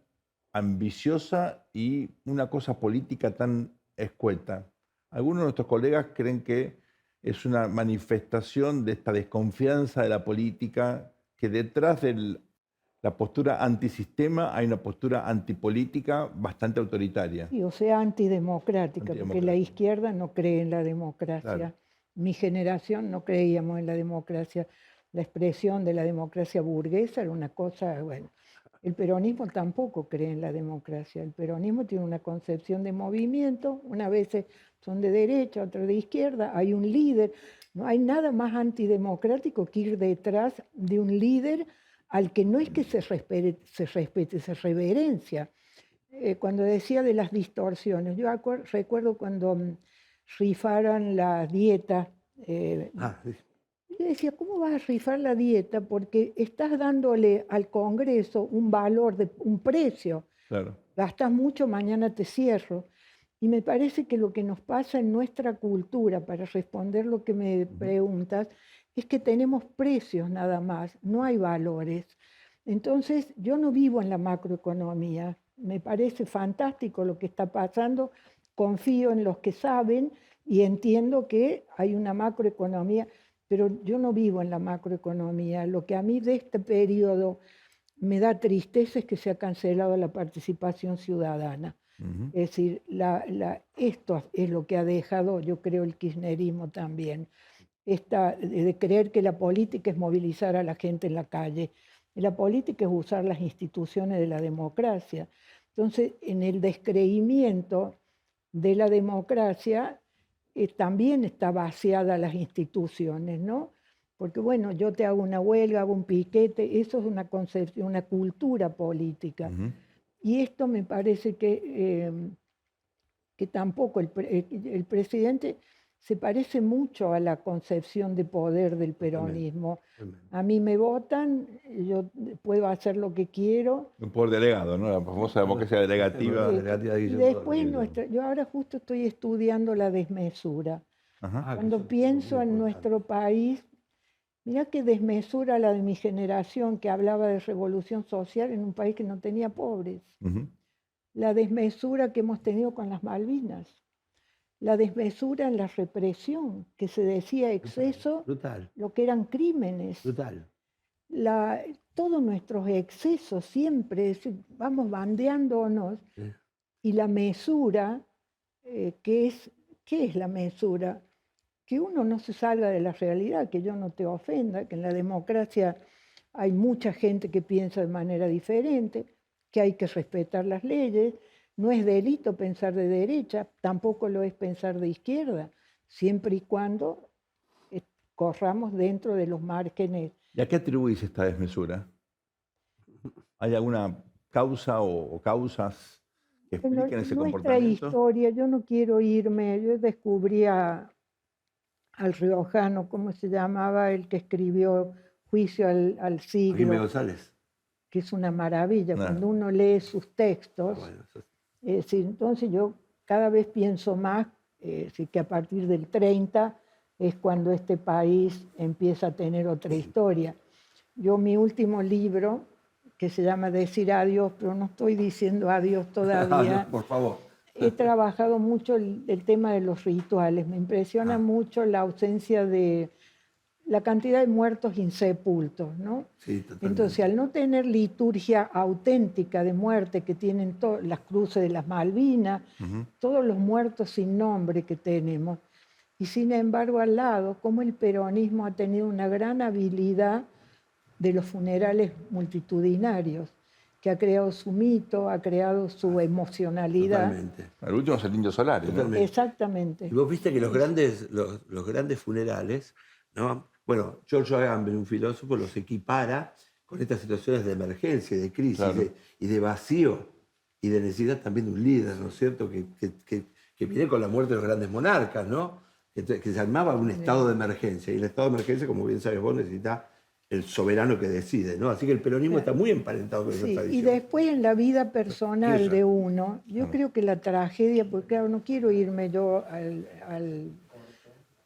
ambiciosa y una cosa política tan escueta? Algunos de nuestros colegas creen que es una manifestación de esta desconfianza de la política, que detrás de la postura antisistema hay una postura antipolítica bastante autoritaria. Sí, o sea, antidemocrática, porque la izquierda no cree en la democracia. Claro. Mi generación no creíamos en la democracia. La expresión de la democracia burguesa era una cosa, bueno, el peronismo tampoco cree en la democracia. El peronismo tiene una concepción de movimiento, unas veces son de derecha, otras de izquierda, hay un líder. No hay nada más antidemocrático que ir detrás de un líder al que no es que se respete, se reverencia. Cuando decía de las distorsiones, yo recuerdo cuando rifaron la dieta. Yo decía, ¿cómo vas a rifar la dieta? Porque estás dándole al Congreso un valor, un precio. Claro. Gastas mucho, mañana te cierro. Y me parece que lo que nos pasa en nuestra cultura, para responder lo que me preguntas, es que tenemos precios nada más, no hay valores. Entonces, yo no vivo en la macroeconomía. Me parece fantástico lo que está pasando. Confío en los que saben y entiendo que hay una macroeconomía, pero yo no vivo en la macroeconomía. Lo que a mí de este periodo me da tristeza es que se ha cancelado la participación ciudadana. Es decir, esto es lo que ha dejado, yo creo, el kirchnerismo también. De creer que la política es movilizar a la gente en la calle. Y la política es usar las instituciones de la democracia. Entonces, en el descreimiento de la democracia, también está vaciada las instituciones, ¿no? Porque, bueno, yo te hago una huelga, hago un piquete, eso es una concepción, una cultura política. Y esto me parece que tampoco el presidente se parece mucho a la concepción de poder del peronismo. A mí me votan, yo puedo hacer lo que quiero. Un poder delegado, ¿no? La famosa democracia delegativa. Y después, yo ahora justo estoy estudiando la desmesura. Cuando pienso en nuestro país, mirá qué desmesura la de mi generación, que hablaba de revolución social en un país que no tenía pobres. La desmesura que hemos tenido con las Malvinas. La desmesura en la represión, que se decía exceso, Brutal. lo que eran crímenes. Brutal. Todos nuestros excesos siempre, vamos bandeándonos, y la mesura, ¿qué es la mesura? Que uno no se salga de la realidad, que yo no te ofenda, que en la democracia hay mucha gente que piensa de manera diferente, que hay que respetar las leyes. No es delito pensar de derecha, tampoco lo es pensar de izquierda, siempre y cuando corramos dentro de los márgenes. ¿Y a qué atribuís esta desmesura? ¿Hay alguna causa o causas que expliquen ese comportamiento? Nuestra historia, yo no quiero irme, yo descubrí al riojano, ¿cómo se llamaba? El que escribió Juicio al siglo. Jaime González. Que es una maravilla, cuando uno lee sus textos. Entonces yo cada vez pienso más que a partir del 30 es cuando este país empieza a tener otra historia. Mi último libro, que se llama Decir adiós, pero no estoy diciendo adiós todavía. No, por favor. He trabajado mucho el tema de los rituales. Me impresiona mucho la ausencia de la cantidad de muertos insepultos, ¿no? Sí, totalmente. Entonces, al no tener liturgia auténtica de muerte que tienen las cruces de las Malvinas, todos los muertos sin nombre que tenemos, y sin embargo al lado, como el peronismo ha tenido una gran habilidad de los funerales multitudinarios, que ha creado su mito, ha creado su emocionalidad. Totalmente. El último es el Indio Solari, ¿no? Totalmente. Exactamente. Y vos viste que los grandes funerales, ¿no? Bueno, Giorgio Agamben, un filósofo, los equipara con estas situaciones de emergencia, de crisis, Claro. y de vacío, y de necesidad también de un líder, ¿no es cierto?, que viene con la muerte de los grandes monarcas, ¿no? Que se armaba un estado de emergencia, y el estado de emergencia, como bien sabes vos, necesita el soberano que decide, ¿no? Así que el peronismo está muy emparentado con esa Sí, tradición. y después en la vida personal Eso. de uno, yo creo que la tragedia, porque claro, no quiero irme yo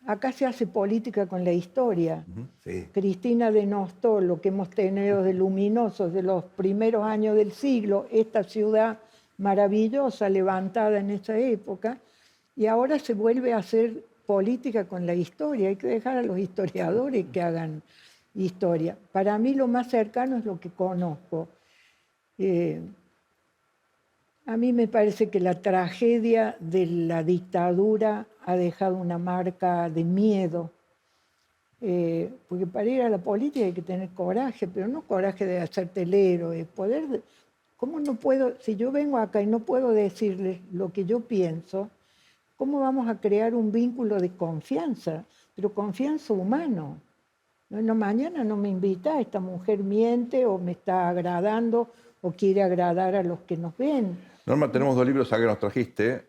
Acá se hace política con la historia. Sí. Cristina denostó lo que hemos tenido de luminosos de los primeros años del siglo, esta ciudad maravillosa levantada en esa época, y ahora se vuelve a hacer política con la historia. Hay que dejar a los historiadores que hagan historia. Para mí lo más cercano es lo que conozco. A mí me parece que la tragedia de la dictadura ha dejado una marca de miedo, porque para ir a la política hay que tener coraje, pero no coraje de hacerte el héroe, ¿cómo no puedo, si yo vengo acá y no puedo decirles lo que yo pienso, cómo vamos a crear un vínculo de confianza, pero confianza humano? No, mañana no me invita, esta mujer miente o me está agradando o quiere agradar a los que nos ven. Norma, tenemos 2 libros acá que nos trajiste,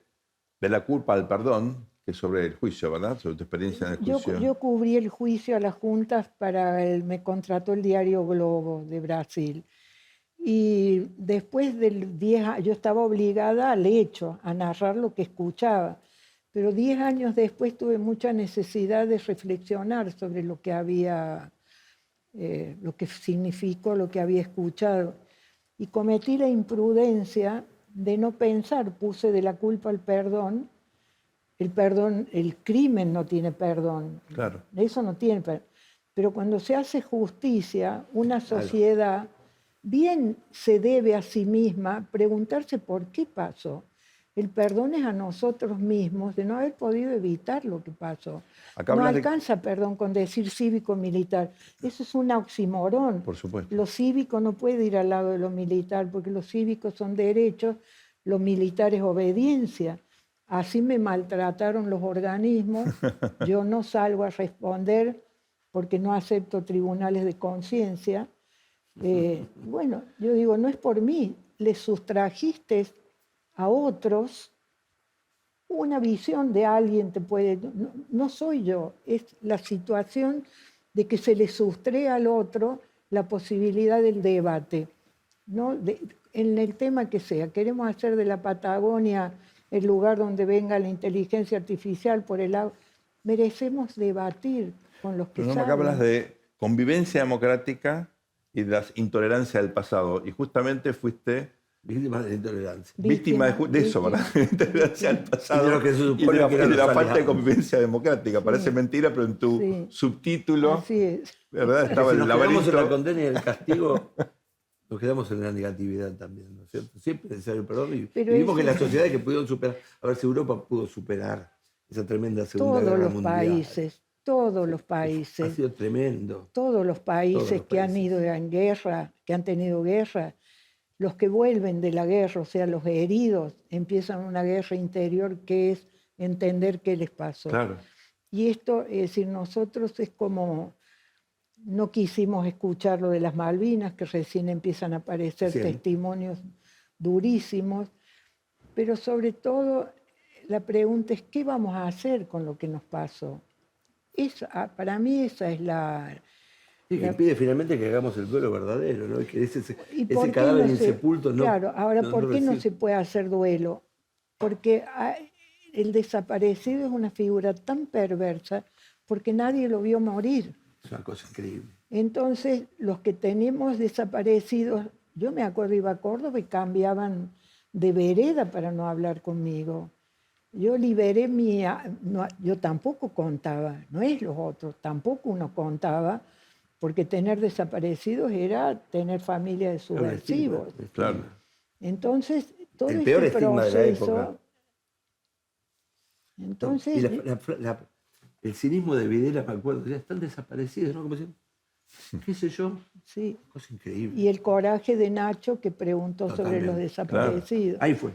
De la culpa al perdón, que es sobre el juicio, ¿verdad? Sobre tu experiencia en el juicio. Yo cubrí el juicio a las juntas me contrató el diario Globo de Brasil. Y después del 10 años, yo estaba obligada al hecho, a narrar lo que escuchaba. Pero 10 años después tuve mucha necesidad de reflexionar sobre lo que lo que significó lo que había escuchado. Y cometí la imprudencia de no pensar, puse de la culpa al perdón. El crimen no tiene perdón. Claro. Eso no tiene perdón. Pero cuando se hace justicia, una sociedad bien se debe a sí misma preguntarse por qué pasó. El perdón es a nosotros mismos de no haber podido evitar lo que pasó. Acá No hablas alcanza, perdón, con decir cívico-militar. Eso es un oxímoron. Por supuesto. Lo cívico no puede ir al lado de lo militar, porque los cívicos son derechos, lo militar es obediencia. Así me maltrataron los organismos. Yo no salgo a responder porque no acepto tribunales de conciencia. Bueno, yo digo, no es por mí. Le sustrajiste a otros una visión de alguien te puede... No soy yo, es la situación de que se le sustrae al otro la posibilidad del debate, ¿no? En el tema que sea. Queremos hacer de la Patagonia el lugar donde venga la inteligencia artificial por el agua. Merecemos debatir con los que Pero saben. acá hablas de convivencia democrática y de las intolerancias del pasado. Y justamente fuiste Víctima de la intolerancia. víctima de eso, ¿verdad? Intolerancia al pasado Y de lo que se supone y que eran de la los falta de aliados. convivencia democrática. Parece mentira, pero en tu Sí. subtítulo, Así es. ¿verdad? Estaba Si el nos quedamos en la laberinto. condena y el castigo, nos quedamos en la negatividad también, ¿no es cierto? Siempre es necesario el perdón. Y Pero vimos que eso- las sociedades que pudieron superar, a ver si Europa pudo superar esa tremenda Segunda Todos Guerra los Mundial. países, todos los Ha países. sido tremendo. Todos los países Todos los que han países. ido en guerra, que han tenido guerra, los que vuelven de la guerra, o sea, los heridos, empiezan una guerra interior que es entender qué les pasó. Claro. Y esto, es decir, nosotros es como, no quisimos escuchar lo de las Malvinas, que recién empiezan a aparecer Sí. testimonios durísimos, pero sobre todo la pregunta es, ¿qué vamos a hacer con lo que nos pasó? Para mí esa es la... Sí, que impide finalmente que hagamos el duelo verdadero, ¿no? Y que ese ¿Y por qué cadáver no se- insepulto no. Claro, ahora, no ¿por qué no recibe. se puede hacer duelo? Porque el desaparecido es una figura tan perversa porque nadie lo vio morir. Es una cosa increíble. Entonces, los que tenemos desaparecidos, yo me acuerdo, iba a Córdoba y cambiaban de vereda para no hablar conmigo. Yo liberé yo tampoco contaba, no es los otros, tampoco uno contaba, porque tener desaparecidos era tener familia de subversivos. Claro. Entonces, todo El peor este estigma de la proceso... época. Entonces, Y el cinismo de Videla, me acuerdo, ya están desaparecidos, ¿no? Como si, qué sé yo, sí. cosa increíble. Y el coraje de Nacho que preguntó sobre los Totalmente. desaparecidos. Ahí fue.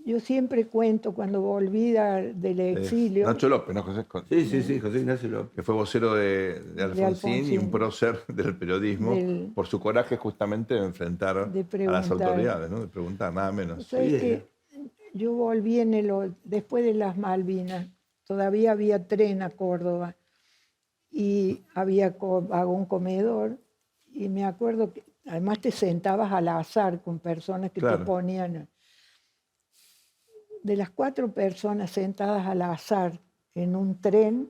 Yo siempre cuento cuando volví del exilio... Nacho López, ¿no? José? Sí, José Ignacio López. Que fue vocero de Alfonsín y Alfonsín. un prócer del periodismo por su coraje justamente de enfrentar a las preguntar. autoridades, ¿no? De preguntar, nada menos. ¿Sabes qué? Yo volví después de las Malvinas, todavía había tren a Córdoba y había vagón comedor y me acuerdo que además te sentabas al azar con personas que te Claro. ponían. De las 4 personas sentadas al azar en un tren,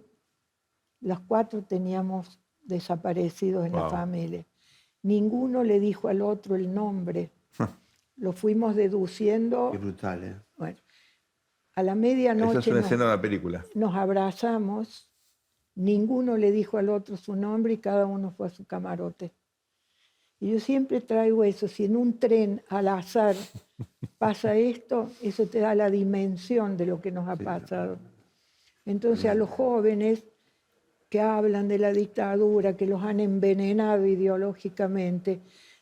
las 4 teníamos desaparecidos en la Wow. familia. Ninguno le dijo al otro el nombre. Lo fuimos deduciendo. Qué brutal, ¿eh? Bueno, a la Esa es medianoche una escena de la película. nos abrazamos, ninguno le dijo al otro su nombre y cada uno fue a su camarote. Y yo siempre traigo eso, si en un tren al azar pasa esto, eso te da la dimensión de lo que nos ha pasado. Entonces a los jóvenes que hablan de la dictadura, que los han envenenado ideológicamente,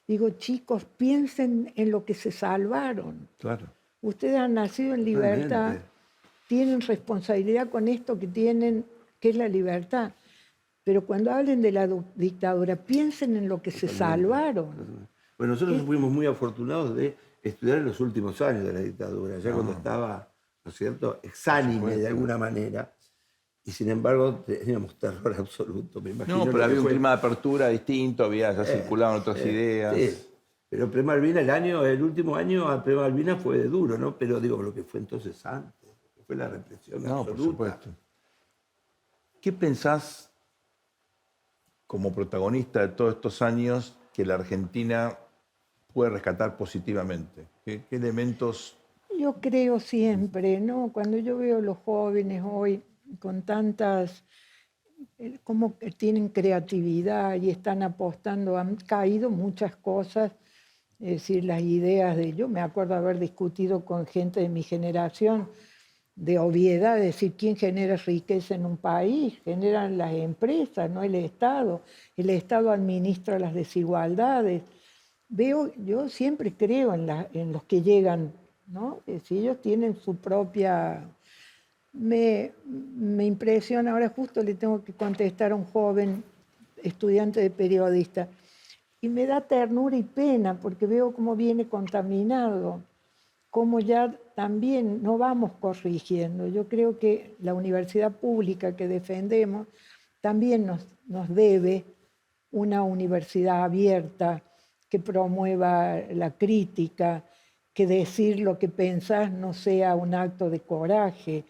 digo, chicos, piensen en lo que se salvaron. Claro. Ustedes han nacido en libertad, Totalmente. tienen responsabilidad con esto que tienen, que es la libertad. Pero cuando hablen de la dictadura, piensen en lo que se salvaron. Bueno, nosotros fuimos muy afortunados de estudiar en los últimos años de la dictadura, ya cuando estaba, ¿no es cierto?, exánime de alguna manera. Y sin embargo teníamos terror absoluto, me imagino. No, lo pero que había un fue. clima de apertura distinto, ya circulaban otras ideas. Sí. Pero Pre-Malvinas, el último año a Pre-Malvinas fue duro, ¿no? Pero digo, lo que fue entonces antes, fue la represión No, por absoluta. supuesto. ¿Qué pensás como protagonista de todos estos años que la Argentina puede rescatar positivamente? ¿Qué elementos? Yo creo siempre, ¿no? Cuando yo veo a los jóvenes hoy con tantas, como que tienen creatividad y están apostando, han caído muchas cosas, es decir, las ideas de, yo me acuerdo haber discutido con gente de mi generación de obviedad, es decir, ¿quién genera riqueza en un país? Generan las empresas, no el Estado. El Estado administra las desigualdades. Yo siempre creo en los que llegan, ¿no? Si ellos tienen su propia... Me impresiona, ahora justo le tengo que contestar a un joven estudiante de periodista, y me da ternura y pena porque veo cómo viene contaminado, cómo ya también no vamos corrigiendo. Yo creo que la universidad pública que defendemos también nos debe una universidad abierta que promueva la crítica, que decir lo que pensás no sea un acto de coraje.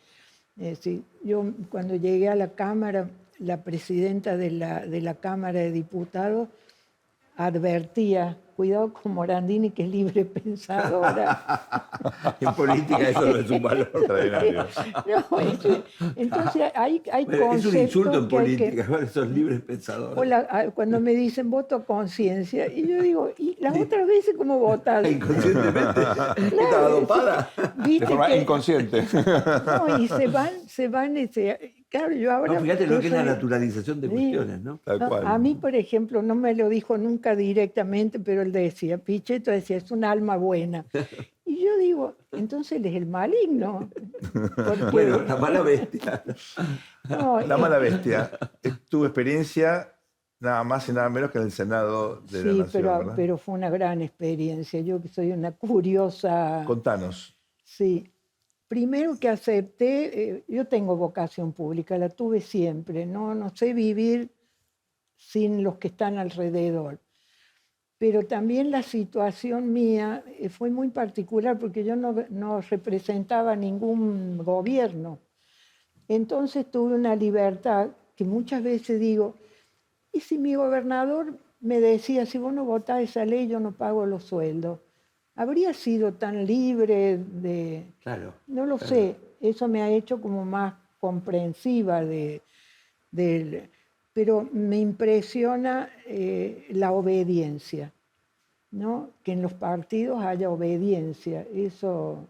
Es decir, yo cuando llegué a la Cámara, la presidenta de la Cámara de Diputados advertía, cuidado con Morandini, que es libre pensadora. En política eso no es un valor. Extraordinario. No, entonces hay Bueno, es conceptos un insulto en que hay que... política, esos libres pensadores. Cuando me dicen voto a conciencia, y yo digo, ¿y las otras veces cómo votas? Inconscientemente. Estaba dopada. ¿Viste De forma que- inconsciente. No, y se van, claro, yo ahora... No, fíjate lo yo que es la soy- naturalización de Sí. cuestiones, ¿no? Tal No, cual. a mí, por ejemplo, no me lo dijo nunca directamente, pero él decía, Pichetto decía, es un alma buena. Y yo digo, entonces él es el maligno. Porque, Bueno, la mala bestia. no, La mala bestia. Tu experiencia nada más y nada menos que en el Senado de la sí, Nación, ¿verdad? pero fue una gran experiencia. Yo que soy una curiosa... Contanos. Sí. Primero que acepté, yo tengo vocación pública, la tuve siempre, no sé vivir sin los que están alrededor. Pero también la situación mía fue muy particular porque yo no representaba ningún gobierno. Entonces tuve una libertad que muchas veces digo, ¿y si mi gobernador me decía, si vos no votás esa ley, yo no pago los sueldos? ¿Habría sido tan libre de...? Claro. No lo sé, eso me ha hecho como más comprensiva pero me impresiona la obediencia, ¿no? Que en los partidos haya obediencia, eso...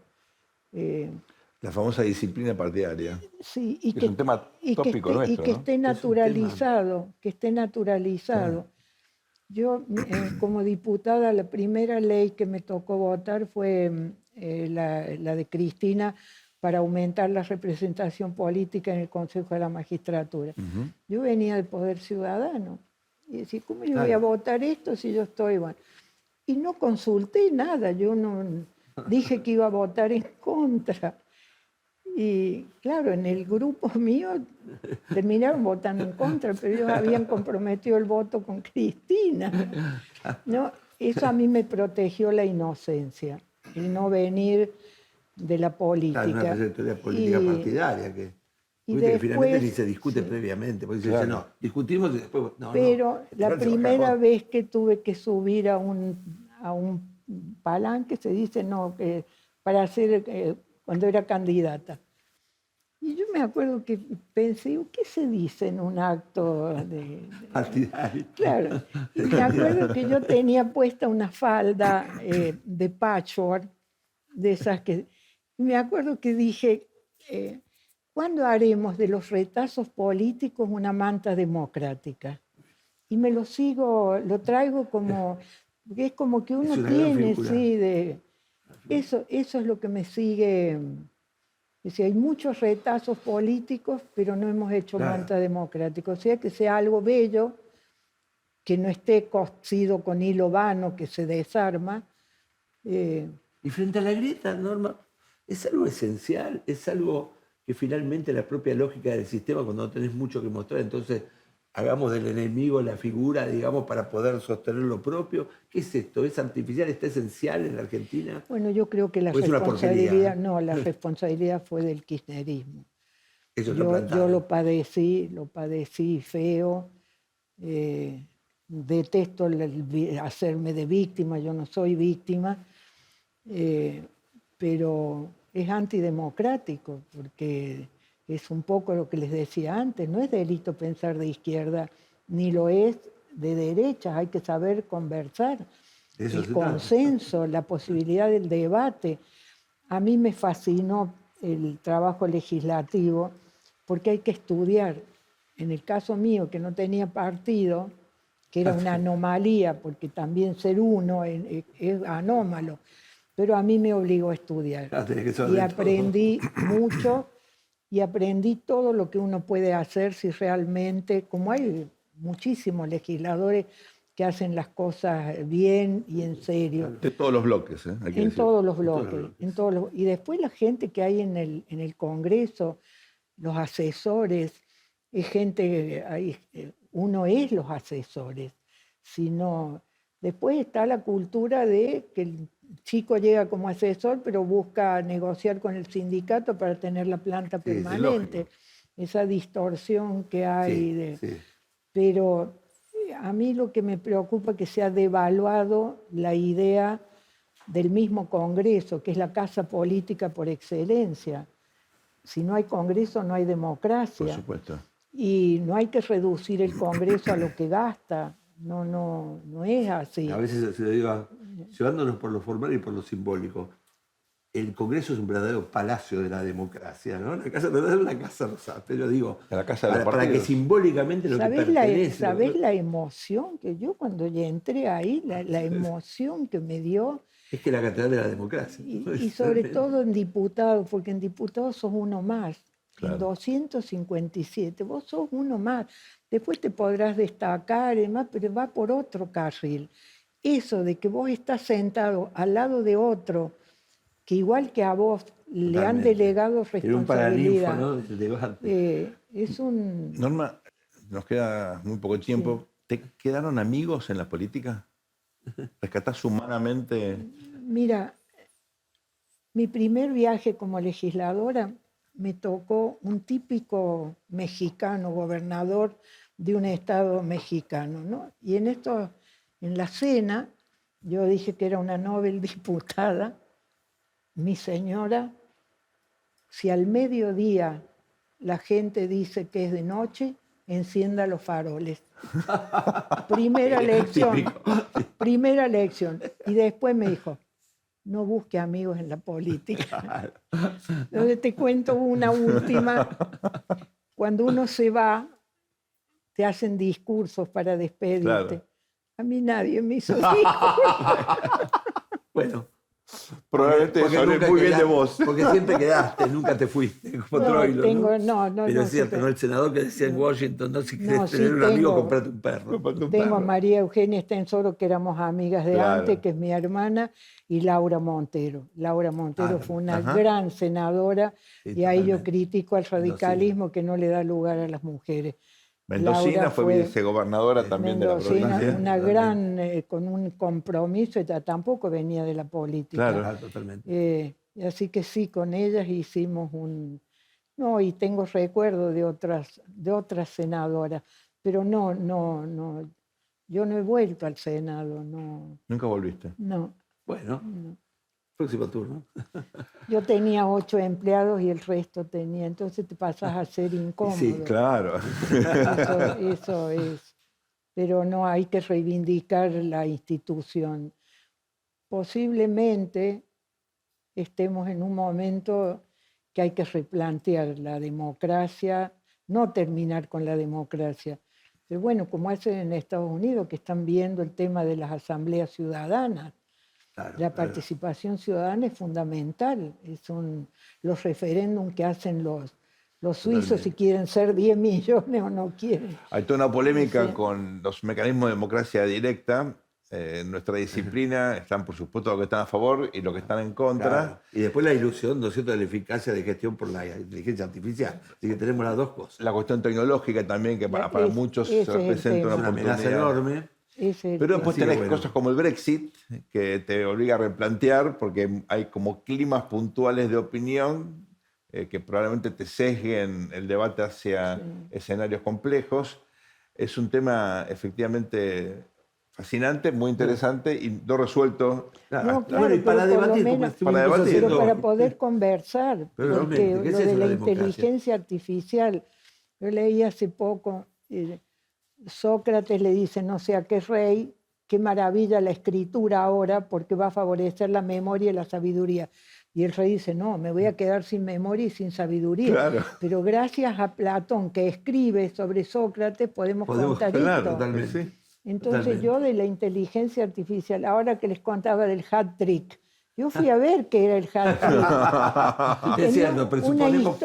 La famosa disciplina partidaria. sí, y Es un tema tópico nuestro, y que ¿no? esté naturalizado, que esté naturalizado. Yo, como diputada, la primera ley que me tocó votar fue la de Cristina para aumentar la representación política en el Consejo de la Magistratura. Yo venía del Poder Ciudadano. Y decía, ¿cómo yo voy a votar esto si yo estoy...? Bueno, y no consulté nada, yo no dije que iba a votar en contra. Y claro, en el grupo mío terminaron votando en contra, pero ellos habían comprometido el voto con Cristina, ¿no? Eso a mí me protegió la inocencia, el no venir de la política. Claro, una trayectoria política partidaria que, y viste, que después, finalmente ni se discute sí, previamente, porque se claro. dice, no, discutimos y después... No, pero no, la se primera bajó. vez que tuve que subir a un palanque, se dice, no, para hacer, cuando era candidata. Y yo me acuerdo que pensé, ¿qué se dice en un acto Partidario. Claro, y me acuerdo que yo tenía puesta una falda de patchwork, de esas que... Me acuerdo que dije, ¿cuándo haremos de los retazos políticos una manta democrática? Y me lo traigo como... Porque es como que uno Es una gran tiene, figura. sí, eso es lo que me sigue... Es decir, hay muchos retazos políticos, pero no hemos hecho Claro. manta democrática. O sea, que sea algo bello, que no esté cosido con hilo vano, que se desarma. Y frente a la grieta, Norma, es algo esencial, es algo que finalmente la propia lógica del sistema, cuando no tenés mucho que mostrar, entonces hagamos del enemigo la figura, digamos, para poder sostener lo propio. ¿Qué es esto? ¿Es artificial? ¿Está esencial en la Argentina? Bueno, yo creo que la Pues es una responsabilidad, porquería, ¿eh? no, la responsabilidad fue del kirchnerismo. Eso está Yo plantado. lo padecí feo. Detesto hacerme de víctima, yo no soy víctima, pero es antidemocrático, porque es un poco lo que les decía antes, no es delito pensar de izquierda, ni lo es de derecha, hay que saber conversar. Eso El se trata. consenso, la posibilidad del debate. A mí me fascinó el trabajo legislativo porque hay que estudiar. En el caso mío, que no tenía partido, que era una anomalía, porque también ser uno es anómalo, pero a mí me obligó a estudiar. Ah, tenés que saber Y de aprendí todo. mucho, y aprendí todo lo que uno puede hacer si realmente, como hay muchísimos legisladores que hacen las cosas bien y en serio. De todos los bloques, ¿eh? Hay que En decir. todos los todos los bloques. bloques. En todos los- y después la gente que hay en el Congreso, los asesores, es gente, uno es los asesores, sino después está la cultura de que el chico llega como asesor, pero busca negociar con el sindicato para tener la planta Sí, es permanente. lógico. Esa distorsión que hay Sí, sí. pero a mí lo que me preocupa es que se ha devaluado la idea del mismo Congreso, que es la casa política por excelencia. Si no hay Congreso, no hay Por democracia. supuesto. Y no hay que reducir el Congreso a lo que gasta. No es así. A veces se lo digo, llevándonos por lo formal y por lo simbólico. El Congreso es un verdadero palacio de la democracia, ¿no? La casa es una casa rosada, pero digo, En la casa de los para que partidos. simbólicamente lo que pertenece... ¿Sabés la emoción que yo cuando ya entré ahí, la emoción que me dio? Es que la catedral de la democracia. Y sobre todo en diputados, porque en diputados sos uno más. Claro. En 257, vos sos uno más. Después te podrás destacar y demás, pero va por otro carril. Eso de que vos estás sentado al lado de otro, que igual que a vos le han Totalmente. delegado Era un paraninfo, responsabilidad, ¿no? El debate. es un... Norma, nos queda muy poco tiempo. ¿Te quedaron amigos en la política? ¿Rescatás humanamente? Mira, mi primer viaje como legisladora me tocó un típico mexicano, gobernador de un estado mexicano, ¿no? Y en la cena, yo dije que era una Nobel diputada. Mi señora, si al mediodía la gente dice que es de noche, encienda los faroles. Primera lección. Primera lección. Y después me dijo, no busque amigos en la política. Entonces te cuento una última. Cuando uno se va, te hacen discursos para despedirte. Claro. A mí nadie me hizo discursos. Bueno, Probablemente Porque eso hablé nunca muy bien de quedaste, vos. Porque siempre quedaste, nunca te fuiste, como No, Troilo, tengo, ¿no? no, Pero no, es cierto, sí, ¿no? El senador que decía en Washington, no, si querés no, tener sí un amigo, tengo. comprate un perro. Comprate un Tengo a perro. María Eugenia Estensoro, que éramos amigas de Claro. antes, que es mi hermana, y Laura Montero. Laura Montero fue una Ajá. gran senadora, Sí, y ahí yo totalmente. critico al radicalismo que no le da lugar a las mujeres. Mendocina Laura fue vicegobernadora también de la mendocina, provincia. una totalmente. gran, con un compromiso, ella tampoco venía de la política. Claro. Ah, totalmente. Así que sí, con ellas hicimos No, y tengo recuerdo de otras senadoras, pero no, yo no he vuelto al Senado, Nunca volviste. no. Bueno, próximo turno. Yo tenía 8 empleados y el resto tenía, entonces te pasas a ser incómodo. Sí, Claro. Eso es. Pero no, hay que reivindicar la institución. Posiblemente estemos en un momento que hay que replantear la democracia, no terminar con la democracia. Pero bueno, como hacen en Estados Unidos, que están viendo el tema de las asambleas ciudadanas. Claro, La claro. participación ciudadana es fundamental. Los referéndums que hacen los suizos, si quieren ser 10 millones o no quieren. Hay toda una polémica Sí. con los mecanismos de democracia directa. En nuestra disciplina están, por supuesto, los que están a favor y los que están en contra. Claro. Y después la ilusión, ¿no es cierto?, de la eficacia de gestión por la inteligencia artificial. Así que tenemos las dos cosas. La cuestión tecnológica también, que para muchos ese es el representa tema. una Es una amenaza oportunidad. enorme. Pero después Así que tenés bueno. cosas como el Brexit, que te obliga a replantear, porque hay como climas puntuales de opinión que probablemente te sesguen el debate hacia escenarios complejos. Es un tema efectivamente fascinante, muy interesante y no resuelto. No, claro, Bueno, y para pero por lo debatir, como menos- estuvimos Para debatir. Pero haciendo- para poder conversar, Pero porque realmente, ¿qué es lo de eso de la la democracia? inteligencia artificial, yo leí hace poco, Sócrates le dice no sé a qué rey, qué maravilla la escritura ahora porque va a favorecer la memoria y la sabiduría. Y el rey dice, no, me voy a quedar sin memoria y sin sabiduría. Claro. Pero gracias a Platón, que escribe sobre Sócrates, podemos contar claro, esto. totalmente. Sí. Entonces Totalmente. yo de la inteligencia artificial, ahora que les contaba del hat trick, yo fui a ver qué era el hat trick. Y Es tenía cierto, presuponemos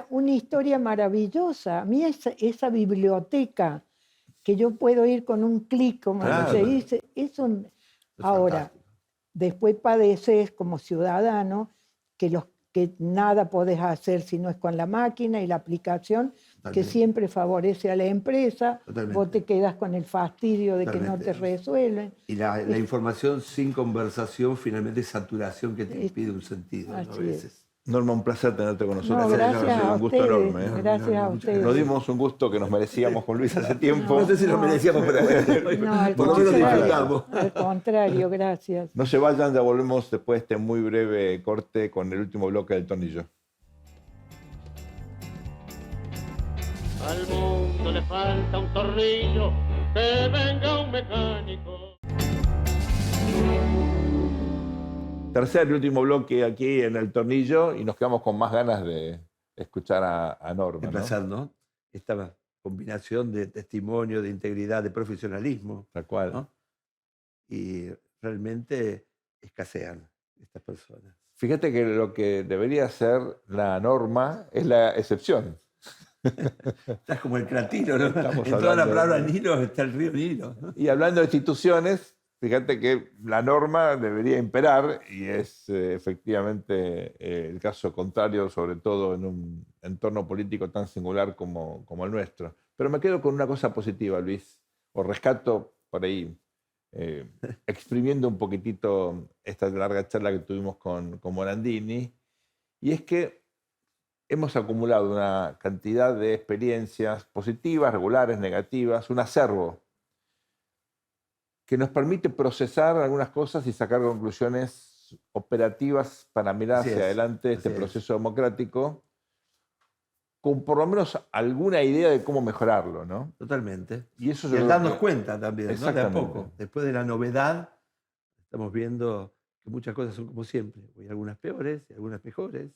una historia maravillosa. A mí esa biblioteca que yo puedo ir con un clic, como Claro. se dice, ahora, fantástico. después padeces como ciudadano que nada podés hacer si no es con la máquina y la aplicación, que Totalmente. siempre favorece a la empresa, Totalmente. vos te quedas con el fastidio de que no Totalmente. te resuelven. Y la información sin conversación finalmente es saturación que te Es- impide un sentido, ¿no? A así veces. Norma, un placer tenerte con nosotros. No, gracias Ha sido a un gusto ustedes, enorme. gracias a muchas ustedes. Nos dimos un gusto que nos merecíamos con Luis hace tiempo. No sé si lo merecíamos, pero bueno, No, al por lo menos contrario, disfrutamos. al contrario, gracias. No se vayan, ya volvemos después de este muy breve corte con el último bloque del tornillo. Al mundo le falta un tornillo, que venga un mecánico. Tercer y último bloque aquí en el tornillo y nos quedamos con más ganas de escuchar a Norma. Qué ¿no? placer, ¿no? Esta combinación de testimonio, de integridad, de profesionalismo, Tal cual. ¿no? Y realmente escasean estas personas. Fíjate que lo que debería ser la norma es la excepción. Estás como el cratilo, ¿no? Estamos En toda la hablando palabra de- Nilo está el río Nilo, ¿no? Y hablando de instituciones, fíjate que la norma debería imperar y es efectivamente el caso contrario, sobre todo en un entorno político tan singular como el nuestro. Pero me quedo con una cosa positiva, Luis, o rescato por ahí, exprimiendo un poquitito esta larga charla que tuvimos con Morandini, y es que hemos acumulado una cantidad de experiencias positivas, regulares, negativas, un acervo que nos permite procesar algunas cosas y sacar conclusiones operativas para mirar Así hacia es, adelante este así es. proceso democrático, con por lo menos alguna idea de cómo mejorarlo, ¿no? Totalmente. Y eso Y yo el creo darnos que- cuenta también, ¿no? De a Exactamente. poco. Después de la novedad, estamos viendo que muchas cosas son como siempre. Hay algunas peores y algunas mejores.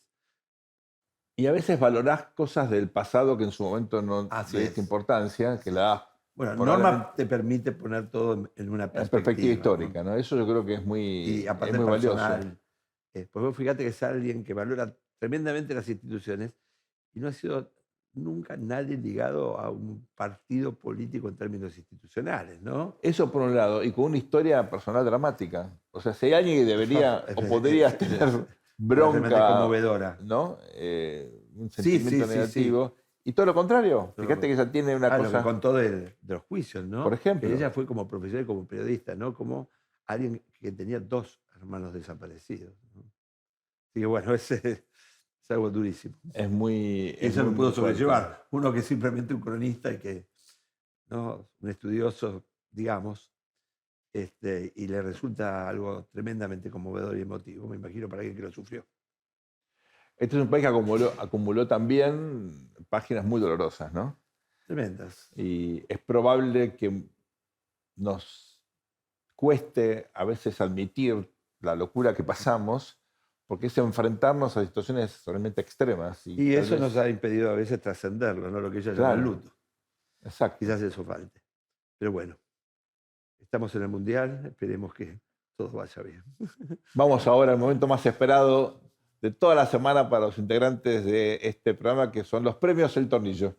Y a veces valorás cosas del pasado que en su momento no Así le es. diste importancia, que la das Bueno, probablemente Norma te permite poner todo en una en perspectiva. perspectiva histórica, ¿no? ¿no? Eso yo creo que es Y muy aparte valioso. personal. Pues vos fíjate que es alguien que valora tremendamente las instituciones y no ha sido nunca nadie ligado a un partido político en términos institucionales, ¿no? Eso por un lado, y con una historia personal dramática. O sea, si hay alguien que debería o podría tener Realmente bronca, conmovedora. ¿no? Un Sí, sentimiento sí, sí, negativo. Y todo lo contrario. Todo lo Fíjate que ella tiene una Lo cosa. que contó de los juicios, ¿no? Por ejemplo. Que ella fue como profesional y como periodista, ¿no? Como alguien que tenía 2 hermanos desaparecidos, ¿no? Así que bueno, es algo durísimo. Es muy. Y eso lo muy pudo fuerte. sobrellevar. Uno que es simplemente un cronista y que, ¿no? Un estudioso, digamos, y le resulta algo tremendamente conmovedor y emotivo, me imagino, para alguien que lo sufrió. Este es un país que acumuló también páginas muy dolorosas, ¿no? Tremendas. Y es probable que nos cueste a veces admitir la locura que pasamos, porque es enfrentarnos a situaciones realmente extremas. Y tal eso vez- nos ha impedido a veces trascenderlo, ¿no? Lo que ella llama el Claro. luto. Exacto. Quizás eso falte. Pero bueno, estamos en el Mundial, esperemos que todo vaya bien. Vamos ahora al momento más esperado de toda la semana para los integrantes de este programa, que son los premios El Tornillo.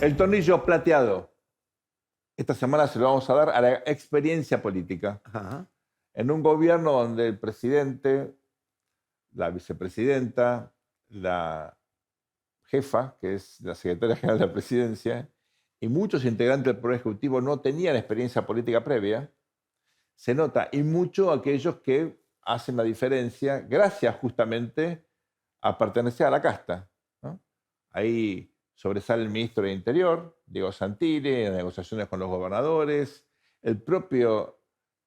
El Tornillo Plateado. Esta semana se lo vamos a dar a la experiencia política. Ajá. En un gobierno donde el presidente, la vicepresidenta, la jefa, que es la secretaria general de la presidencia, y muchos integrantes del Poder Ejecutivo no tenían experiencia política previa, se nota, y mucho aquellos que hacen la diferencia gracias justamente a pertenecer a la casta, ¿no? Ahí sobresale el ministro de Interior, Diego Santilli, en negociaciones con los gobernadores, el propio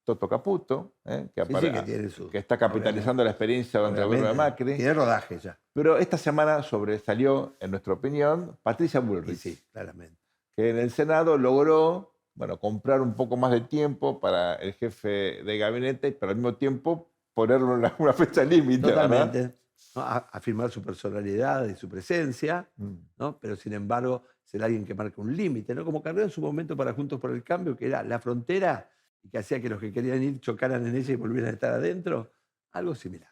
Toto Caputo, que está capitalizando la experiencia durante el gobierno de Macri. Tiene rodaje ya. Pero esta semana sobresalió, en nuestra opinión, Patricia Y Bullrich, sí, claramente. que en el Senado logró, bueno, comprar un poco más de tiempo para el jefe de gabinete, pero al mismo tiempo ponerle una fecha límite, ¿verdad? Totalmente. ¿No? Afirmar su personalidad y su presencia, ¿no? Pero sin embargo, ser alguien que marca un límite, ¿no? Como Carrera en su momento para Juntos por el Cambio, que era la frontera y que hacía que los que querían ir chocaran en ella y volvieran a estar adentro. Algo similar.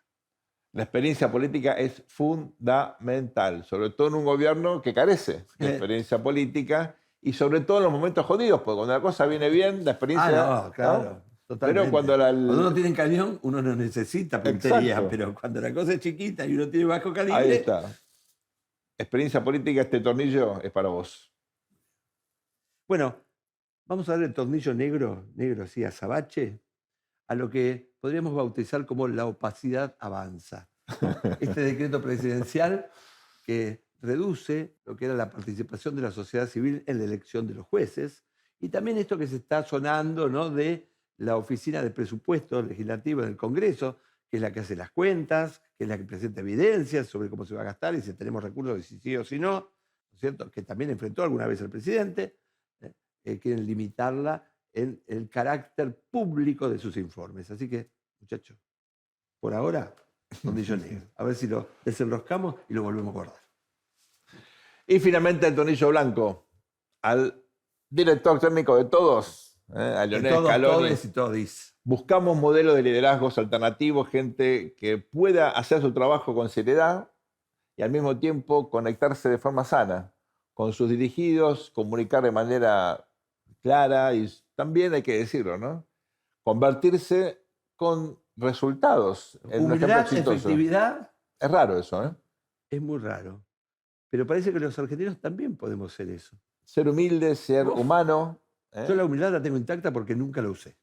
La experiencia política es fundamental, sobre todo en un gobierno que carece de experiencia política y sobre todo en los momentos jodidos, porque cuando la cosa viene bien, la experiencia... No, claro. ¿no? Totalmente. Pero cuando Cuando uno tiene cañón, uno no necesita puntería, Exacto. pero cuando la cosa es chiquita y uno tiene bajo Ahí calibre, está. Experiencia política, este tornillo es para vos. bueno, vamos a darle el tornillo negro así, azabache, a lo que podríamos bautizar como la opacidad avanza. Este decreto presidencial que reduce lo que era la participación de la sociedad civil en la elección de los jueces y también esto que se está sonando, ¿no? De la Oficina de Presupuestos Legislativos del Congreso, que es la que hace las cuentas, que es la que presenta evidencias sobre cómo se va a gastar y si tenemos recursos, y si sí o si no, ¿no es cierto? Que también enfrentó alguna vez al presidente. Quieren limitarla en el carácter público de sus informes. Así que, muchachos, por ahora, tornillo negro. A ver si lo desenroscamos y lo volvemos a guardar. Y finalmente el tornillo blanco, al director técnico de todos, a Leonel Scaloni. Todes y todis. Buscamos modelos de liderazgos alternativos, gente que pueda hacer su trabajo con seriedad y al mismo tiempo conectarse de forma sana con sus dirigidos, comunicar de manera clara y también hay que decirlo, ¿no? Convertirse con resultados en un ejemplo Humildad, exitoso. efectividad, Es raro eso, ¿eh? es muy raro. Pero parece que los argentinos también podemos ser eso. Ser humilde, ser humano. ¿eh? Yo la humildad la tengo intacta porque nunca la usé.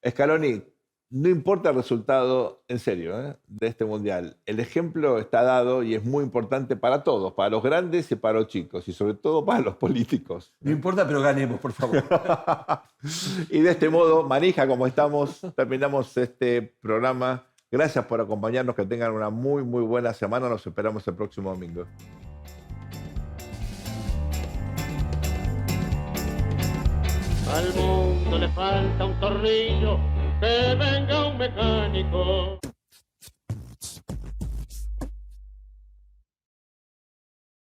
Scaloni, no importa el resultado, en serio, de este mundial. El ejemplo está dado y es muy importante para todos, para los grandes y para los chicos, y sobre todo para los políticos. No importa, pero ganemos, por favor. Y de este modo, manija como estamos, terminamos este programa. Gracias por acompañarnos, que tengan una muy, muy buena semana. Nos esperamos el próximo domingo. Al mundo le falta un tornillo, que venga un mecánico.